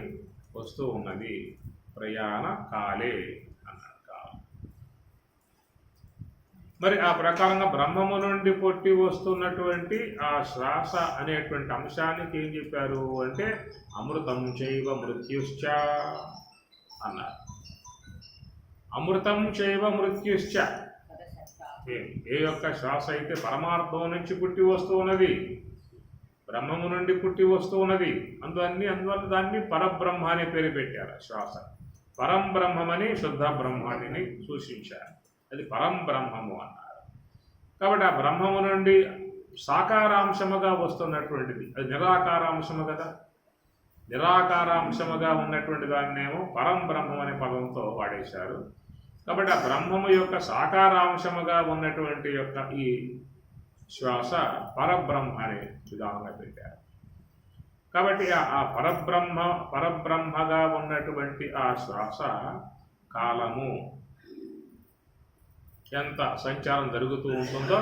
[SPEAKER 1] వస్తూ ఉన్నది. ప్రయాణ కాలే అన్నాడు కాలం. మరి ఆ ప్రకారంగా బ్రహ్మము నుండి పుట్టి వస్తున్నటువంటి ఆ శ్వాస అనేటువంటి అంశానికి ఏం చెప్పారు అంటే అమృతం చైవ మృత్యుశ్చ అన్నారు. అమృతం చైవ మృత్యుశ్చ. ఏ యొక్క శ్వాస అయితే పరమార్థం నుంచి పుట్టి వస్తూ ఉన్నది, బ్రహ్మము నుండి పుట్టి వస్తూ ఉన్నది, అందువల్ల దాన్ని పరబ్రహ్మ అనే పేరు పెట్టారు. శ్వాస పరం బ్రహ్మమని శుద్ధ బ్రహ్మాన్ని సూచించారు. అది పరం బ్రహ్మము అన్నారు. కాబట్టి ఆ బ్రహ్మము నుండి సాకారాంశముగా వస్తున్నటువంటిది అది నిరాకారాంశము కదా. నిరాకారాంశముగా ఉన్నటువంటి దాన్నేమో పరం బ్రహ్మం అనే పదంతో వాడేశారు. కాబట్టి ఆ బ్రహ్మము యొక్క సాకారాంశముగా ఉన్నటువంటి యొక్క ఈ శ్వాస పరబ్రహ్మ అనే విధానంగా పెట్టారు. కాబట్టి ఆ పరబ్రహ్మగా ఉన్నటువంటి ఆ శ్వాస కాలము ఎంత సంచారం జరుగుతూ ఉంటుందో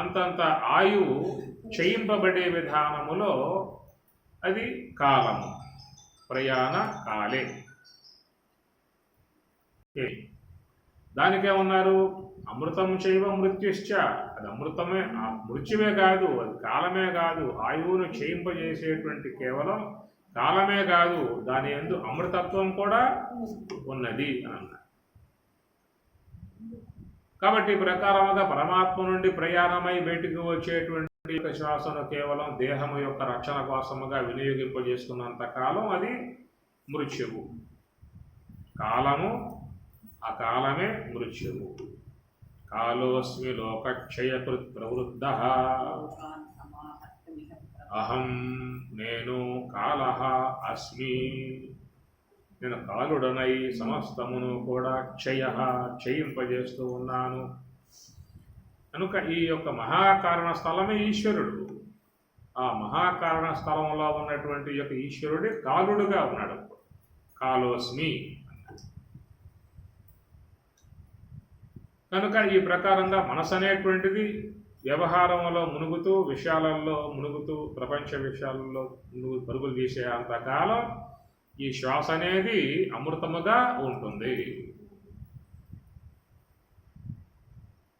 [SPEAKER 1] అంతంత ఆయువు క్షయింపబడే విధానములో అది కాలము, ప్రయాణ కాలే. దానికేమన్నారు? అమృతం చైవ మృత్యుశ్చ. అది అమృతమే, మృత్యువే కాదు, అది కాలమే కాదు, ఆయువును క్షయింపజేసేటువంటి కేవలం కాలమే కాదు, దాని యందు అమృతత్వం కూడా ఉన్నది అని అన్నారు. కాబట్టి ఈ ప్రకారముగా పరమాత్మ నుండి ప్రయాణమై బయటికి వచ్చేటువంటి శ్వాసను కేవలం దేహము యొక్క రక్షణ కోసముగా వినియోగింపజేసుకున్నంత కాలం అది మృత్యువు. కాలము, ఆ కాలమే మృత్యువు. కాలోస్మి లోకక్షయకృత్ ప్రవృద్ధ అహం నేను కాలః అస్మి. నేను కాలుడనై సమస్తమును కూడా క్షయింపజేస్తూ ఉన్నాను. కనుక ఈ యొక్క మహాకారణ స్థలమే ఈశ్వరుడు. ఆ మహాకారణ స్థలంలో ఉన్నటువంటి యొక్క ఈశ్వరుడే కాలుడుగా ఉన్నాడు. కాలోస్మి. కనుక ఈ ప్రకారంగా మనసు అనేటువంటిది వ్యవహారంలో మునుగుతూ, విషయాలలో మునుగుతూ, ప్రపంచ విషయాలలో పరుగులు తీసే అంతకాలం ఈ శ్వాస అనేది అమృతముగా ఉంటుంది.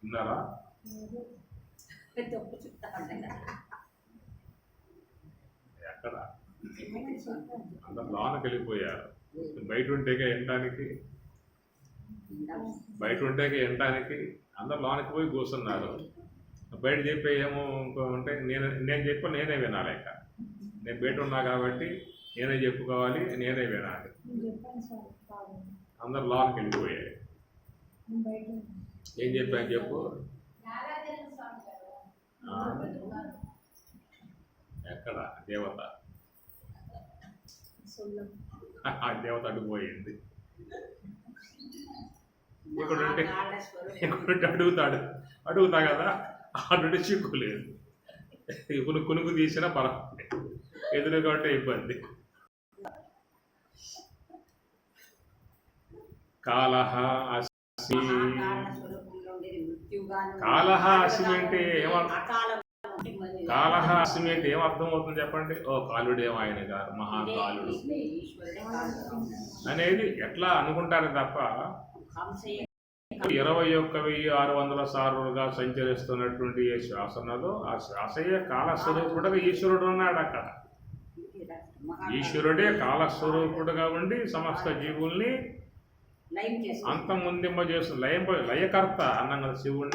[SPEAKER 1] విన్నారా? ఎక్కడ అందరు లోనకి వెళ్ళిపోయారు. బయట ఉంటేగా వినడానికి, అందరు లోనకి పోయి కూర్చున్నారు. బయట చెప్పే ఏమో ఇంకో ఉంటే నేను చెప్పి నేనే వినాలి. ఇక నేను బయట ఉన్నా కాబట్టి నేనే చెప్పుకోవాలి, నేనే వినాలి. అందరు లోనకి వెళ్ళిపోయారు. ఏం చెప్పాను చెప్పు. ఎక్కడ దేవత? ఆ దేవత అడ్డుపోయింది. ఇక్కడ అడుగుతా కదా, అటు చిక్కులేదు. కునుకు తీసినా పర్వాలేదు, ఎదురుగా ఉంటే ఇబ్బంది. కాలః అస్మి. కాలః అస్మి అంటే కాలః అస్మి అంటే ఏమర్థం అవుతుంది చెప్పండి? ఓ కాలుడేమో ఆయన గారు మహాకాలుడు అనేది ఎట్లా అనుకుంటారు తప్ప 21,600 సార్లుగా సంచరిస్తున్నటువంటి ఏ శ్వాస ఉన్నదో ఆ శ్వాసయే కాలస్వరూపుడుగా ఈశ్వరుడు ఉన్నాడు. అక్కడ ఈశ్వరుడే కాలస్వరూపుడుగా ఉండి సమస్త జీవుల్ని అంతముందింపజేస్తు లయకర్త అన్నాం కదా శివుణ్ణి.